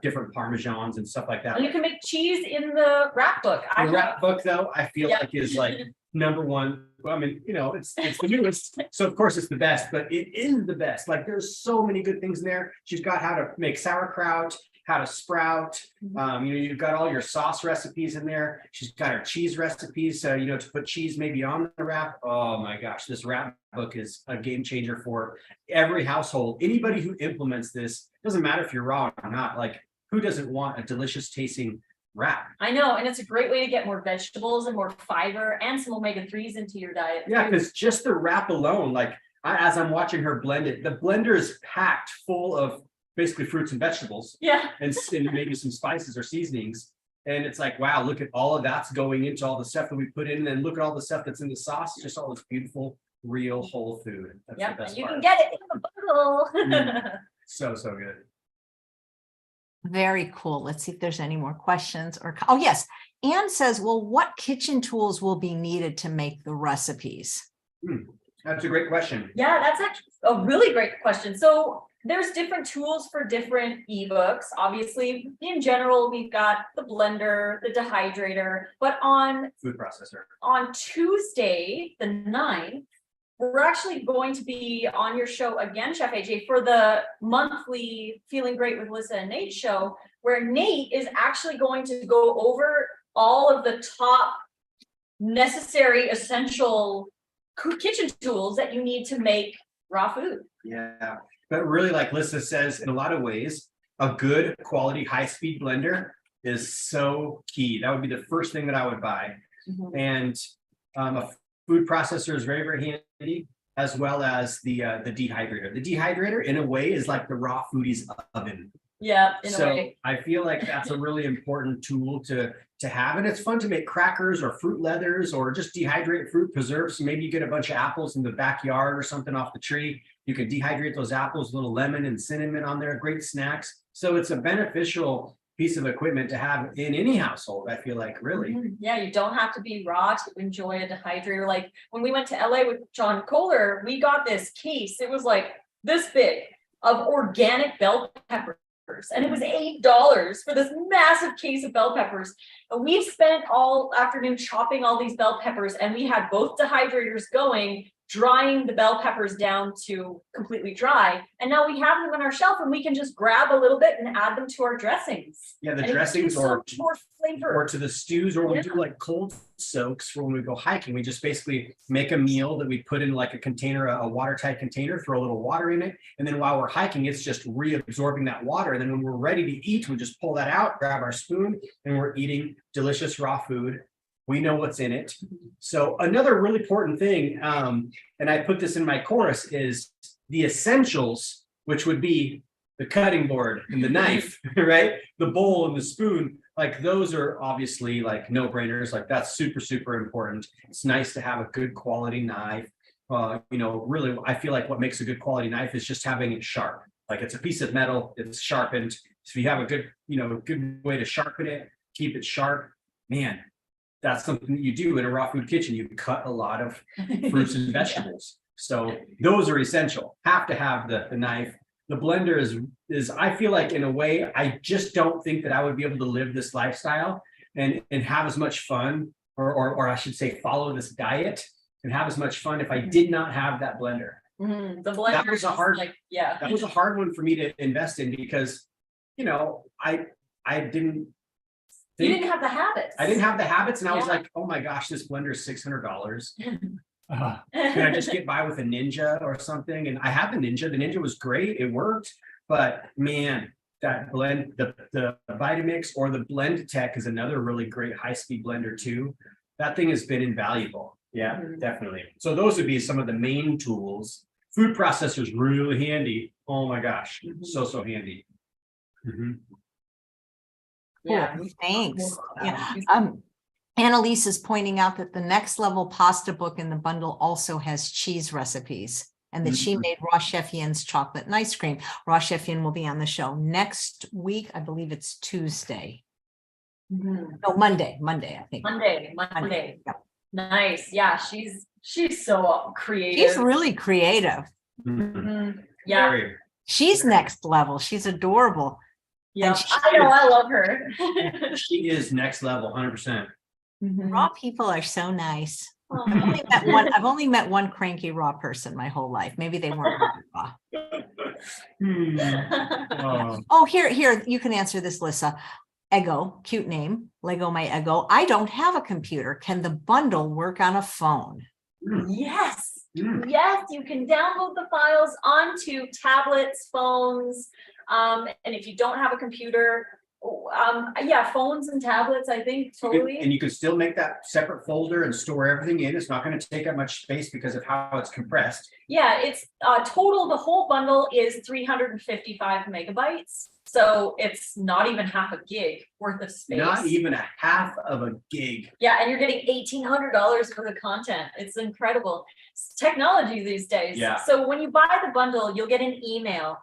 different parmesans and stuff like that. And you can make cheese in the wrap book. The wrap book, though, I feel like is like number 1. Well, I mean, it's the newest, so of course it's the best, but it is the best. Like there's so many good things in there. She's got how to make sauerkraut, how to sprout. You've got all your sauce recipes in there. She's got her cheese recipes, so to put cheese maybe on the wrap. Oh my gosh, this wrap book is a game changer for every household. Anybody who implements this, doesn't matter if you're raw or not, like who doesn't want a delicious tasting wrap? I know, and it's a great way to get more vegetables and more fiber and some omega-3s into your diet. Yeah, because just the wrap alone, like as I'm watching her blend it, the blender is packed full of basically fruits and vegetables. Yeah. And maybe some spices or seasonings. And it's like, wow, look at all of that's going into all the stuff that we put in. And then look at all the stuff that's in the sauce. Just all this beautiful, real whole food. That's the best you part. can get it in the bundle. So good. Very cool. Let's see if there's any more questions or, oh yes. Anne says, well, what kitchen tools will be needed to make the recipes? That's a great question. Yeah, that's actually a really great question. So there's different tools for different ebooks. Obviously, in general, we've got the blender, the dehydrator, but on Food processor. On Tuesday, the 9th, we're actually going to be on your show again, Chef AJ, for the monthly Feeling Great with Lissa and Nate show, where Nate is actually going to go over all of the top necessary, essential kitchen tools that you need to make raw food. Yeah, but really, like Lissa says, in a lot of ways, a good quality high-speed blender is so key. That would be the first thing that I would buy. And a food processor is very, very handy, as well as the dehydrator. The dehydrator, in a way, is like the raw foodies oven. Yeah, in a So way. I feel like that's a really important tool to have, and it's fun to make crackers or fruit leathers or just dehydrate fruit preserves. So maybe you get a bunch of apples in the backyard or something off the tree. You can dehydrate those apples, a little lemon and cinnamon on there, great snacks. So it's a beneficial piece of equipment to have in any household, I feel like, really. Yeah, you don't have to be raw to enjoy a dehydrator. Like when we went to LA with John Kohler, we got this case. It was like this big of organic bell peppers. And it was $8 for this massive case of bell peppers. And we've spent all afternoon chopping all these bell peppers, and we had both dehydrators going, drying the bell peppers down to completely dry. And now we have them on our shelf, and we can just grab a little bit and add them to our dressings. Yeah, the And it dressings gives so or much more flavor. or to the stews, or we do like cold soaks for when we go hiking. We just basically make a meal that we put in like a container, a watertight container, throw a little water in it. And then while we're hiking, it's just reabsorbing that water. And then when we're ready to eat, we just pull that out, grab our spoon, and we're eating delicious raw food. We know what's in it. So another really important thing, and I put this in my course, is the essentials, which would be the cutting board and the knife, right? The bowl and the spoon. Like those are obviously like no-brainers. Like that's super, super important. It's nice to have a good quality knife. Really, I feel like what makes a good quality knife is just having it sharp. Like it's a piece of metal, it's sharpened. So if you have a good, good way to sharpen it, keep it sharp, man, that's something that you do in a raw food kitchen. You cut a lot of fruits and vegetables. So those are essential. Have to have the knife. The blender is I feel like, in a way, I just don't think that I would be able to live this lifestyle and have as much fun, or I should say follow this diet and have as much fun if I did not have that blender. The blender, that was a hard, yeah. That was a hard one for me to invest in because, I didn't. You didn't have the habits. I didn't have the habits, and I was like, oh my gosh, this blender is $600. Can I just get by with a Ninja or something? And I had the Ninja. The Ninja was great. It worked. But man, that blend, the Vitamix or the Blend Tech is another really great high-speed blender too. That thing has been invaluable. Yeah, definitely. So those would be some of the main tools. Food processor is really handy. Oh my gosh, so handy. Yeah, thanks. Yeah. Annalise is pointing out that the Next Level pasta book in the bundle also has cheese recipes, and that she made Raw Chef Yen's chocolate and ice cream. Raw Chef Yen will be on the show next week. I believe it's Tuesday. No, Monday, I think. Monday. Yep. Nice. Yeah, she's so creative. She's really creative. Yeah. She's next level. She's adorable. Yeah, I know. I love her. She is next level, 100%. Raw people are so nice. I've only met one cranky raw person my whole life. Maybe they weren't raw. Oh, here, you can answer this, Lissa. Ego, cute name, Lego my Ego. I don't have a computer. Can the bundle work on a phone? Yes. Yes, you can download the files onto tablets, phones. And if you don't have a computer, Yeah, phones and tablets, I think, totally. And you can still make that separate folder and store everything in. It's not going to take up much space because of how it's compressed. Yeah, it's total, the whole bundle is 355 megabytes. So it's not even half a gig worth of space. Not even a half of a gig. Yeah, and you're getting $1,800 for the content. It's incredible. It's technology these days. Yeah. So when you buy the bundle, you'll get an email,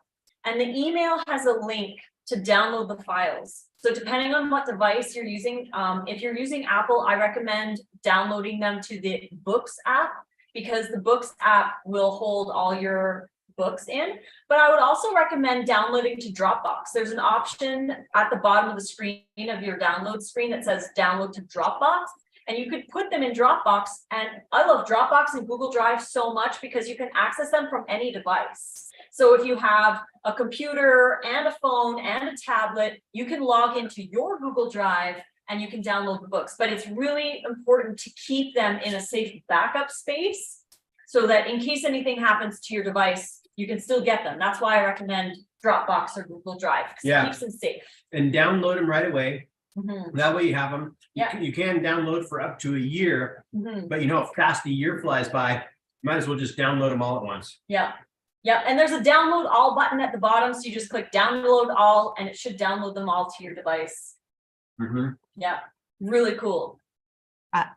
and the email has a link to download the files. So depending on what device you're using, if you're using Apple, I recommend downloading them to the Books app, because the Books app will hold all your books in. But I would also recommend downloading to Dropbox. There's an option at the bottom of the screen of your download screen that says download to Dropbox, and you could put them in Dropbox. And I love Dropbox and Google Drive so much because you can access them from any device. So if you have a computer and a phone and a tablet, you can log into your Google Drive and you can download the books. But it's really important to keep them in a safe backup space so that in case anything happens to your device, you can still get them. That's why I recommend Dropbox or Google Drive, because it keeps them safe. And download them right away. Mm-hmm. That way you have them. Yeah. You can download for up to a year, Mm-hmm. but you know how fast a year flies by. Might as well just download them all at once. Yeah. Yeah. And there's a download all button at the bottom. So you just click download all and it should download them all to your device. Mm-hmm. Yeah. Really cool.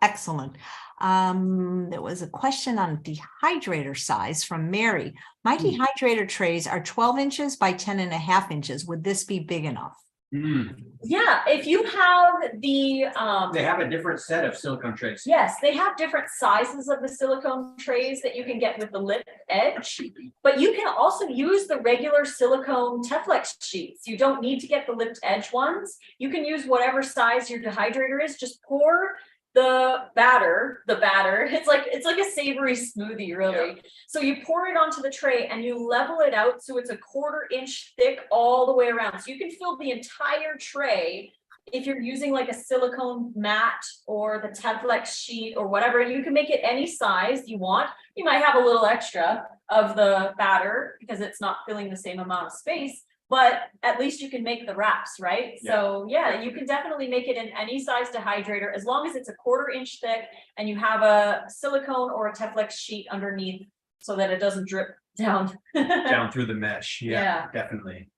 Excellent. There was a question on dehydrator size from Mary. My dehydrator trays are 12 inches by 10.5 inches. Would this be big enough? Yeah, if you have the they have a different set of silicone trays. yes, they have different sizes of the silicone trays that you can get with the lip edge, but you can also use the regular silicone Teflex sheets. You don't need to get the lipped edge ones. You can use whatever size your dehydrator is. Just pour the batter. It's like a savory smoothie, really. Yeah. So you pour it onto the tray and you level it out so it's a 1/4 inch thick all the way around. So you can fill the entire tray if you're using like a silicone mat or the Teflex sheet or whatever. You can make it any size you want. You might have a little extra of the batter because it's not filling the same amount of space, but at least you can make the wraps, right? Yeah. So yeah, you can definitely make it in any size dehydrator as long as it's a 1/4 inch thick and you have a silicone or a Teflex sheet underneath so that it doesn't drip down. Down through the mesh. Yeah. Definitely.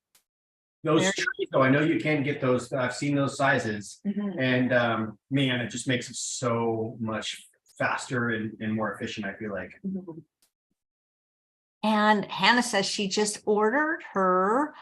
Those trees, though, I know you can get those. I've seen those sizes, and man, it just makes it so much faster and more efficient, I feel like. And Hannah says she just ordered her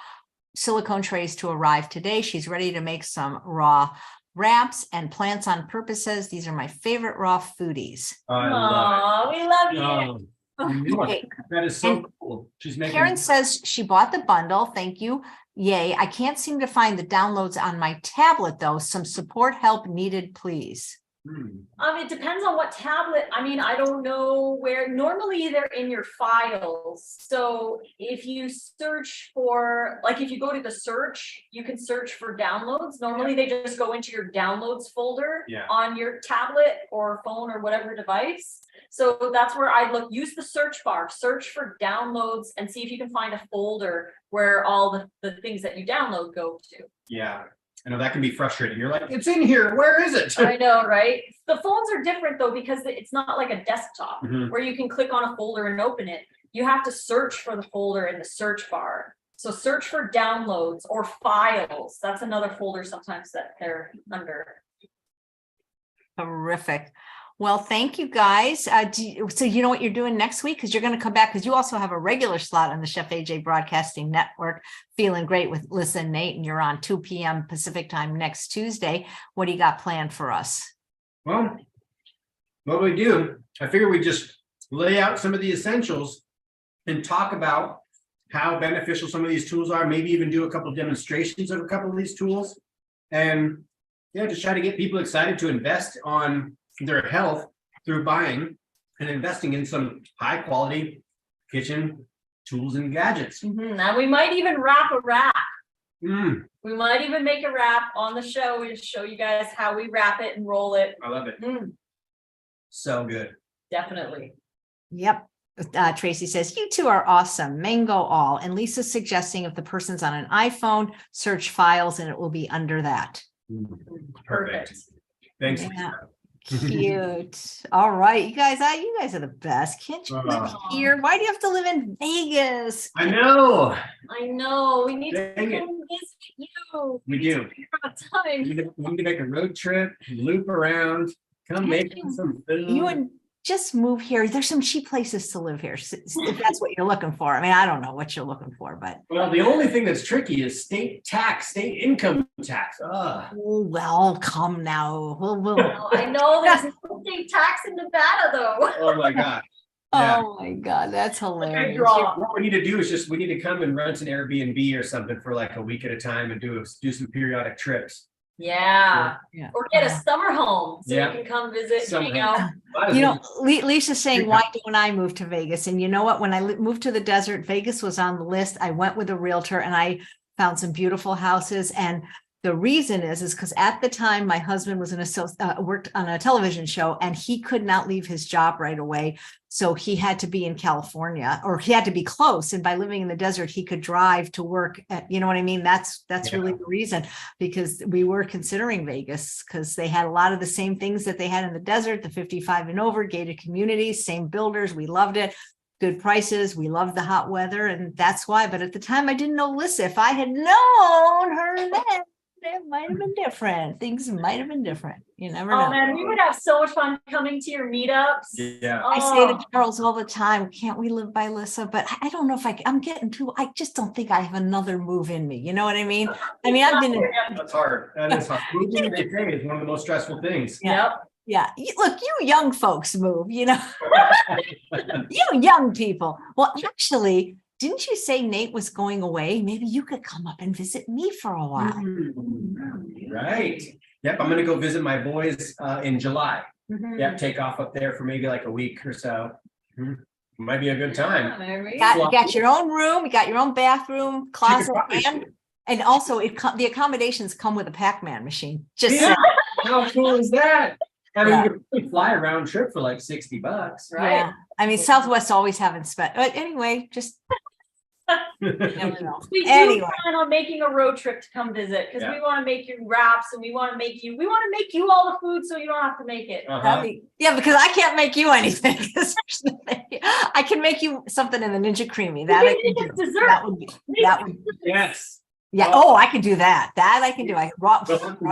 silicone trays to arrive today. She's ready to make some raw wraps, and Plants on Purpose says these are my favorite raw foodies. I love it. We love you. Okay. That is so cool. She's making. Karen says she bought the bundle. Thank you. Yay. I can't seem to find the downloads on my tablet, though. Some support help needed, please. It depends on what tablet. I mean, I don't know where. Normally they're in your files. So if you search for, like, if you go to the search, you can search for downloads. Normally they just go into your downloads folder on your tablet or phone or whatever device. So that's where I look. Use the search bar, search for downloads, and see if you can find a folder where all the things that you download go to. Yeah. I know that can be frustrating. You're like, it's in here. Where is it? I know, right? The phones are different though, because it's not like a desktop where you can click on a folder and open it. You have to search for the folder in the search bar. So search for downloads or files. That's another folder sometimes that they're under. Terrific. Well, thank you guys. So you know what you're doing next week? Because you're going to come back because you also have a regular slot on the Chef AJ Broadcasting Network, Feeling Great with Lissa and Nate, and you're on 2 p.m. Pacific time next Tuesday. What do you got planned for us? Well, what we do, I figure we just lay out some of the essentials and talk about how beneficial some of these tools are, maybe even do a couple of demonstrations of a couple of these tools. And yeah, just try to get people excited to invest on their health through buying and investing in some high quality kitchen tools and gadgets. Now we might even wrap a wrap. We might even make a wrap on the show. We just show you guys how we wrap it and roll it. I love it. So good. Definitely. Yep. Tracy says, you two are awesome. Mango all. And Lisa's suggesting if the person's on an iPhone, search files and it will be under that. Perfect. Thanks. Yeah. Cute. All right, you guys are the best. Can't you live here? Why do you have to live in Vegas? I know. We need to come visit you. We do. We need to make a road trip, loop around, come make some food. You would just move here. There's some cheap places to live here, if that's what you're looking for. I mean, I don't know what you're looking for, but. Well, the only thing that's tricky is state income tax. Oh, well, come now. We'll. I know there's no state tax in Nevada, though. Oh my God. Yeah. Oh my God, that's hilarious. What we need to do is we need to come and rent an Airbnb or something for like a week at a time and do some periodic trips. Yeah. Or get a summer home so you can come visit, hang out. You know, Lisa's saying, why don't I move to Vegas? And you know what? When I moved to the desert, Vegas was on the list. I went with a realtor and I found some beautiful houses. And the reason is because at the time my husband was worked on a television show and he could not leave his job right away. So he had to be in California, or he had to be close. And by living in the desert, he could drive to work. You know what I mean? That's really the reason, because we were considering Vegas because they had a lot of the same things that they had in the desert, the 55 and over gated communities, same builders. We loved it. Good prices. We loved the hot weather. And that's why. But at the time I didn't know Lissa. If I had known her then, it might have been different. Things might have been different. You never know. Oh man, we would have so much fun coming to your meetups. Yeah. I say to Charles all the time, can't we live by Lissa? But I don't know if I just don't think I have another move in me. You know what I mean? I mean, I've been. That's hard. That is hard. Moving, they say, is one of the most stressful things. Yep. Yeah. Look, you young folks move, you know, you young people. Well, actually, didn't you say Nate was going away? Maybe you could come up and visit me for a while. Right. Yep. I'm going to go visit my boys in July. Yep. Take off up there for maybe like a week or so. Might be a good time. You got your own room. You got your own bathroom, closet, and also the accommodations come with a Pac-Man machine. Just how cool is that? I mean, you can fly a round trip for like $60, right? Yeah. I mean, Southwest always haven't spent. But anyway, just. We do plan on making a road trip to come visit because we want to make you wraps and we want to make you all the food so you don't have to make it. Yeah, because I can't make you anything. I can make you something in the Ninja Creamy. That I can do. Dessert. That would yes. Yeah. Oh, I can do that. That I can do. I raw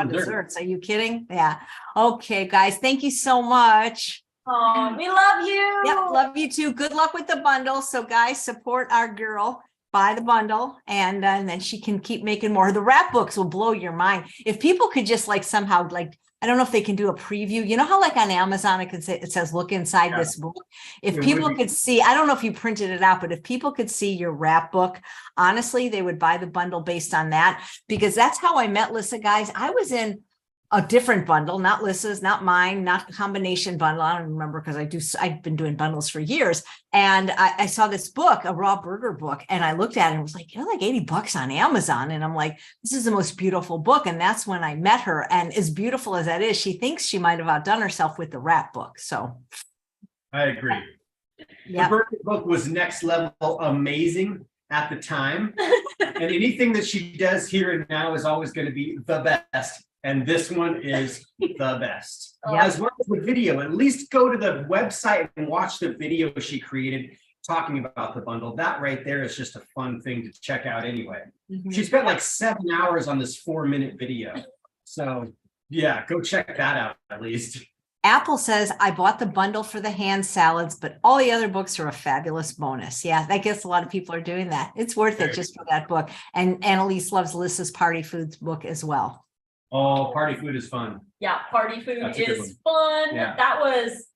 desserts. Are you kidding? Yeah. Okay, guys. Thank you so much. Oh, we love you. Yep, love you too. Good luck with the bundle. So, guys, support our girl. Buy the bundle, and then she can keep making more. The wrap books will blow your mind. If people could just somehow I don't know if they can do a preview. You know how on Amazon it says look inside this book. If people could see, I don't know if you printed it out, but if people could see your wrap book, honestly, they would buy the bundle based on that, because that's how I met Lissa, guys. I was in a different bundle, not Lissa's, not mine, not a combination bundle. I don't remember because I've been doing bundles for years. And I saw this book, a raw burger book, and I looked at it and was like, like $80 on Amazon. And I'm like, this is the most beautiful book. And that's when I met her. And as beautiful as that is, she thinks she might have outdone herself with the wrap book. So I agree. The burger book was next level amazing at the time. And anything that she does here and now is always going to be the best. And this one is the best. As well as the video. At least go to the website and watch the video she created talking about the bundle. That right there is just a fun thing to check out anyway. She spent like 7 hours on this 4-minute video. So yeah, go check that out at least. Apple says, I bought the bundle for the hand salads, but all the other books are a fabulous bonus. Yeah, I guess a lot of people are doing that. It's worth it just for that book. And Annalise loves Lissa's Party Foods book as well. Oh, party food is fun. Yeah, party food is fun. Yeah. That was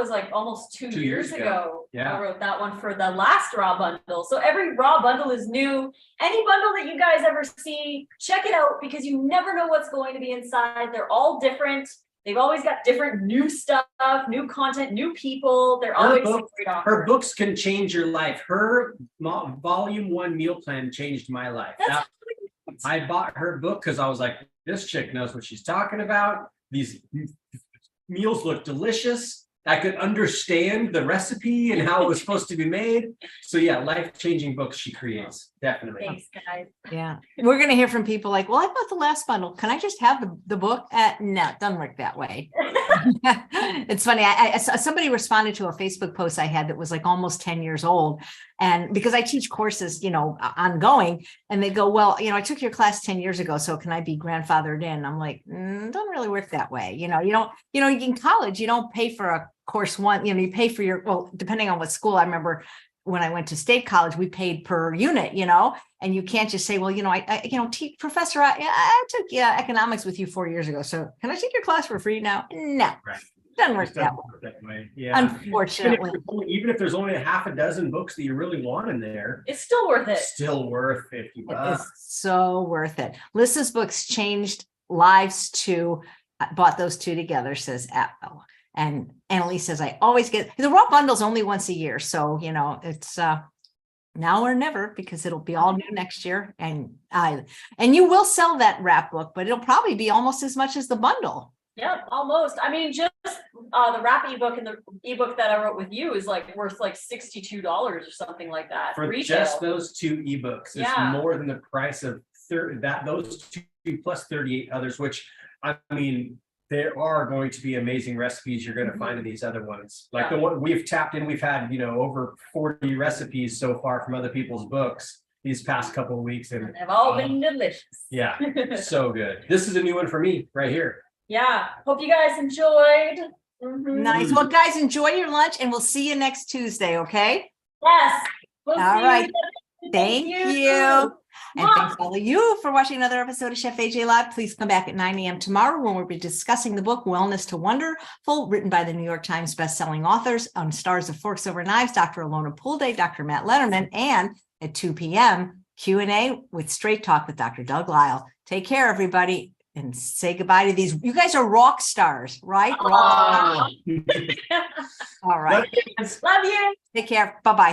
like almost two years ago. Yeah. I wrote that one for the last raw bundle. So every raw bundle is new. Any bundle that you guys ever see, check it out because you never know what's going to be inside. They're all different. They've always got different new stuff, new content, new people. They're always great offers. Her books can change your life. Her volume 1 meal plan changed my life. I bought her book because I was like, this chick knows what she's talking about. These meals look delicious. I could understand the recipe and how it was supposed to be made. So yeah, life-changing books she creates. Definitely. Thanks, guys. Yeah. We're going to hear from people like, well, I bought the last bundle. Can I just have the book? No, it doesn't work that way. It's funny. Somebody responded to a Facebook post I had that was like almost 10 years old. And because I teach courses, ongoing, and they go, well, I took your class 10 years ago, so can I be grandfathered in? I'm like, don't really work that way. You don't, in college, you don't pay for a course you pay for well, depending on what school. I remember when I went to state college, we paid per unit, and you can't just say, well, professor, I took economics with you 4 years ago. So can I take your class for free now? No. Right. Doesn't work that way. Yeah. Unfortunately. Even if there's only a half a dozen books that you really want in there, it's still worth it. Still worth $50. It's so worth it. Lissa's books changed lives too. I bought those two together, says Atwell. And Annalise says, I always get the raw bundles only once a year. So, it's now or never, because it'll be all new next year. And you will sell that wrap book, but it'll probably be almost as much as the bundle. Yeah, almost. I mean, just the wrap ebook and the ebook that I wrote with you is like worth like $62 or something like that. For retail. Just those two ebooks. It's more than the price of those two plus 38 others, which I mean, there are going to be amazing recipes you're going to find in these other ones. Like the one we've tapped in, we've had, over 40 recipes so far from other people's books these past couple of weeks. And they've all been delicious. Yeah, so good. This is a new one for me right here. Yeah, hope you guys enjoyed. Nice. Well, guys, enjoy your lunch, and we'll see you next Tuesday, okay? Yes. All right. Thank you. And thanks all of you for watching another episode of Chef AJ Live. Please come back at 9 a.m. tomorrow when we'll be discussing the book Wellness to Wonderful, written by the New York Times bestselling authors, on stars of Forks Over Knives, Dr. Alona Poolday, Dr. Matt Letterman, and at 2 p.m. Q&A with Straight Talk with Dr. Doug Lyle. Take care, everybody. And say goodbye to these. You guys are rock stars, right? Rock stars. All right. Love you. Take care. Bye-bye.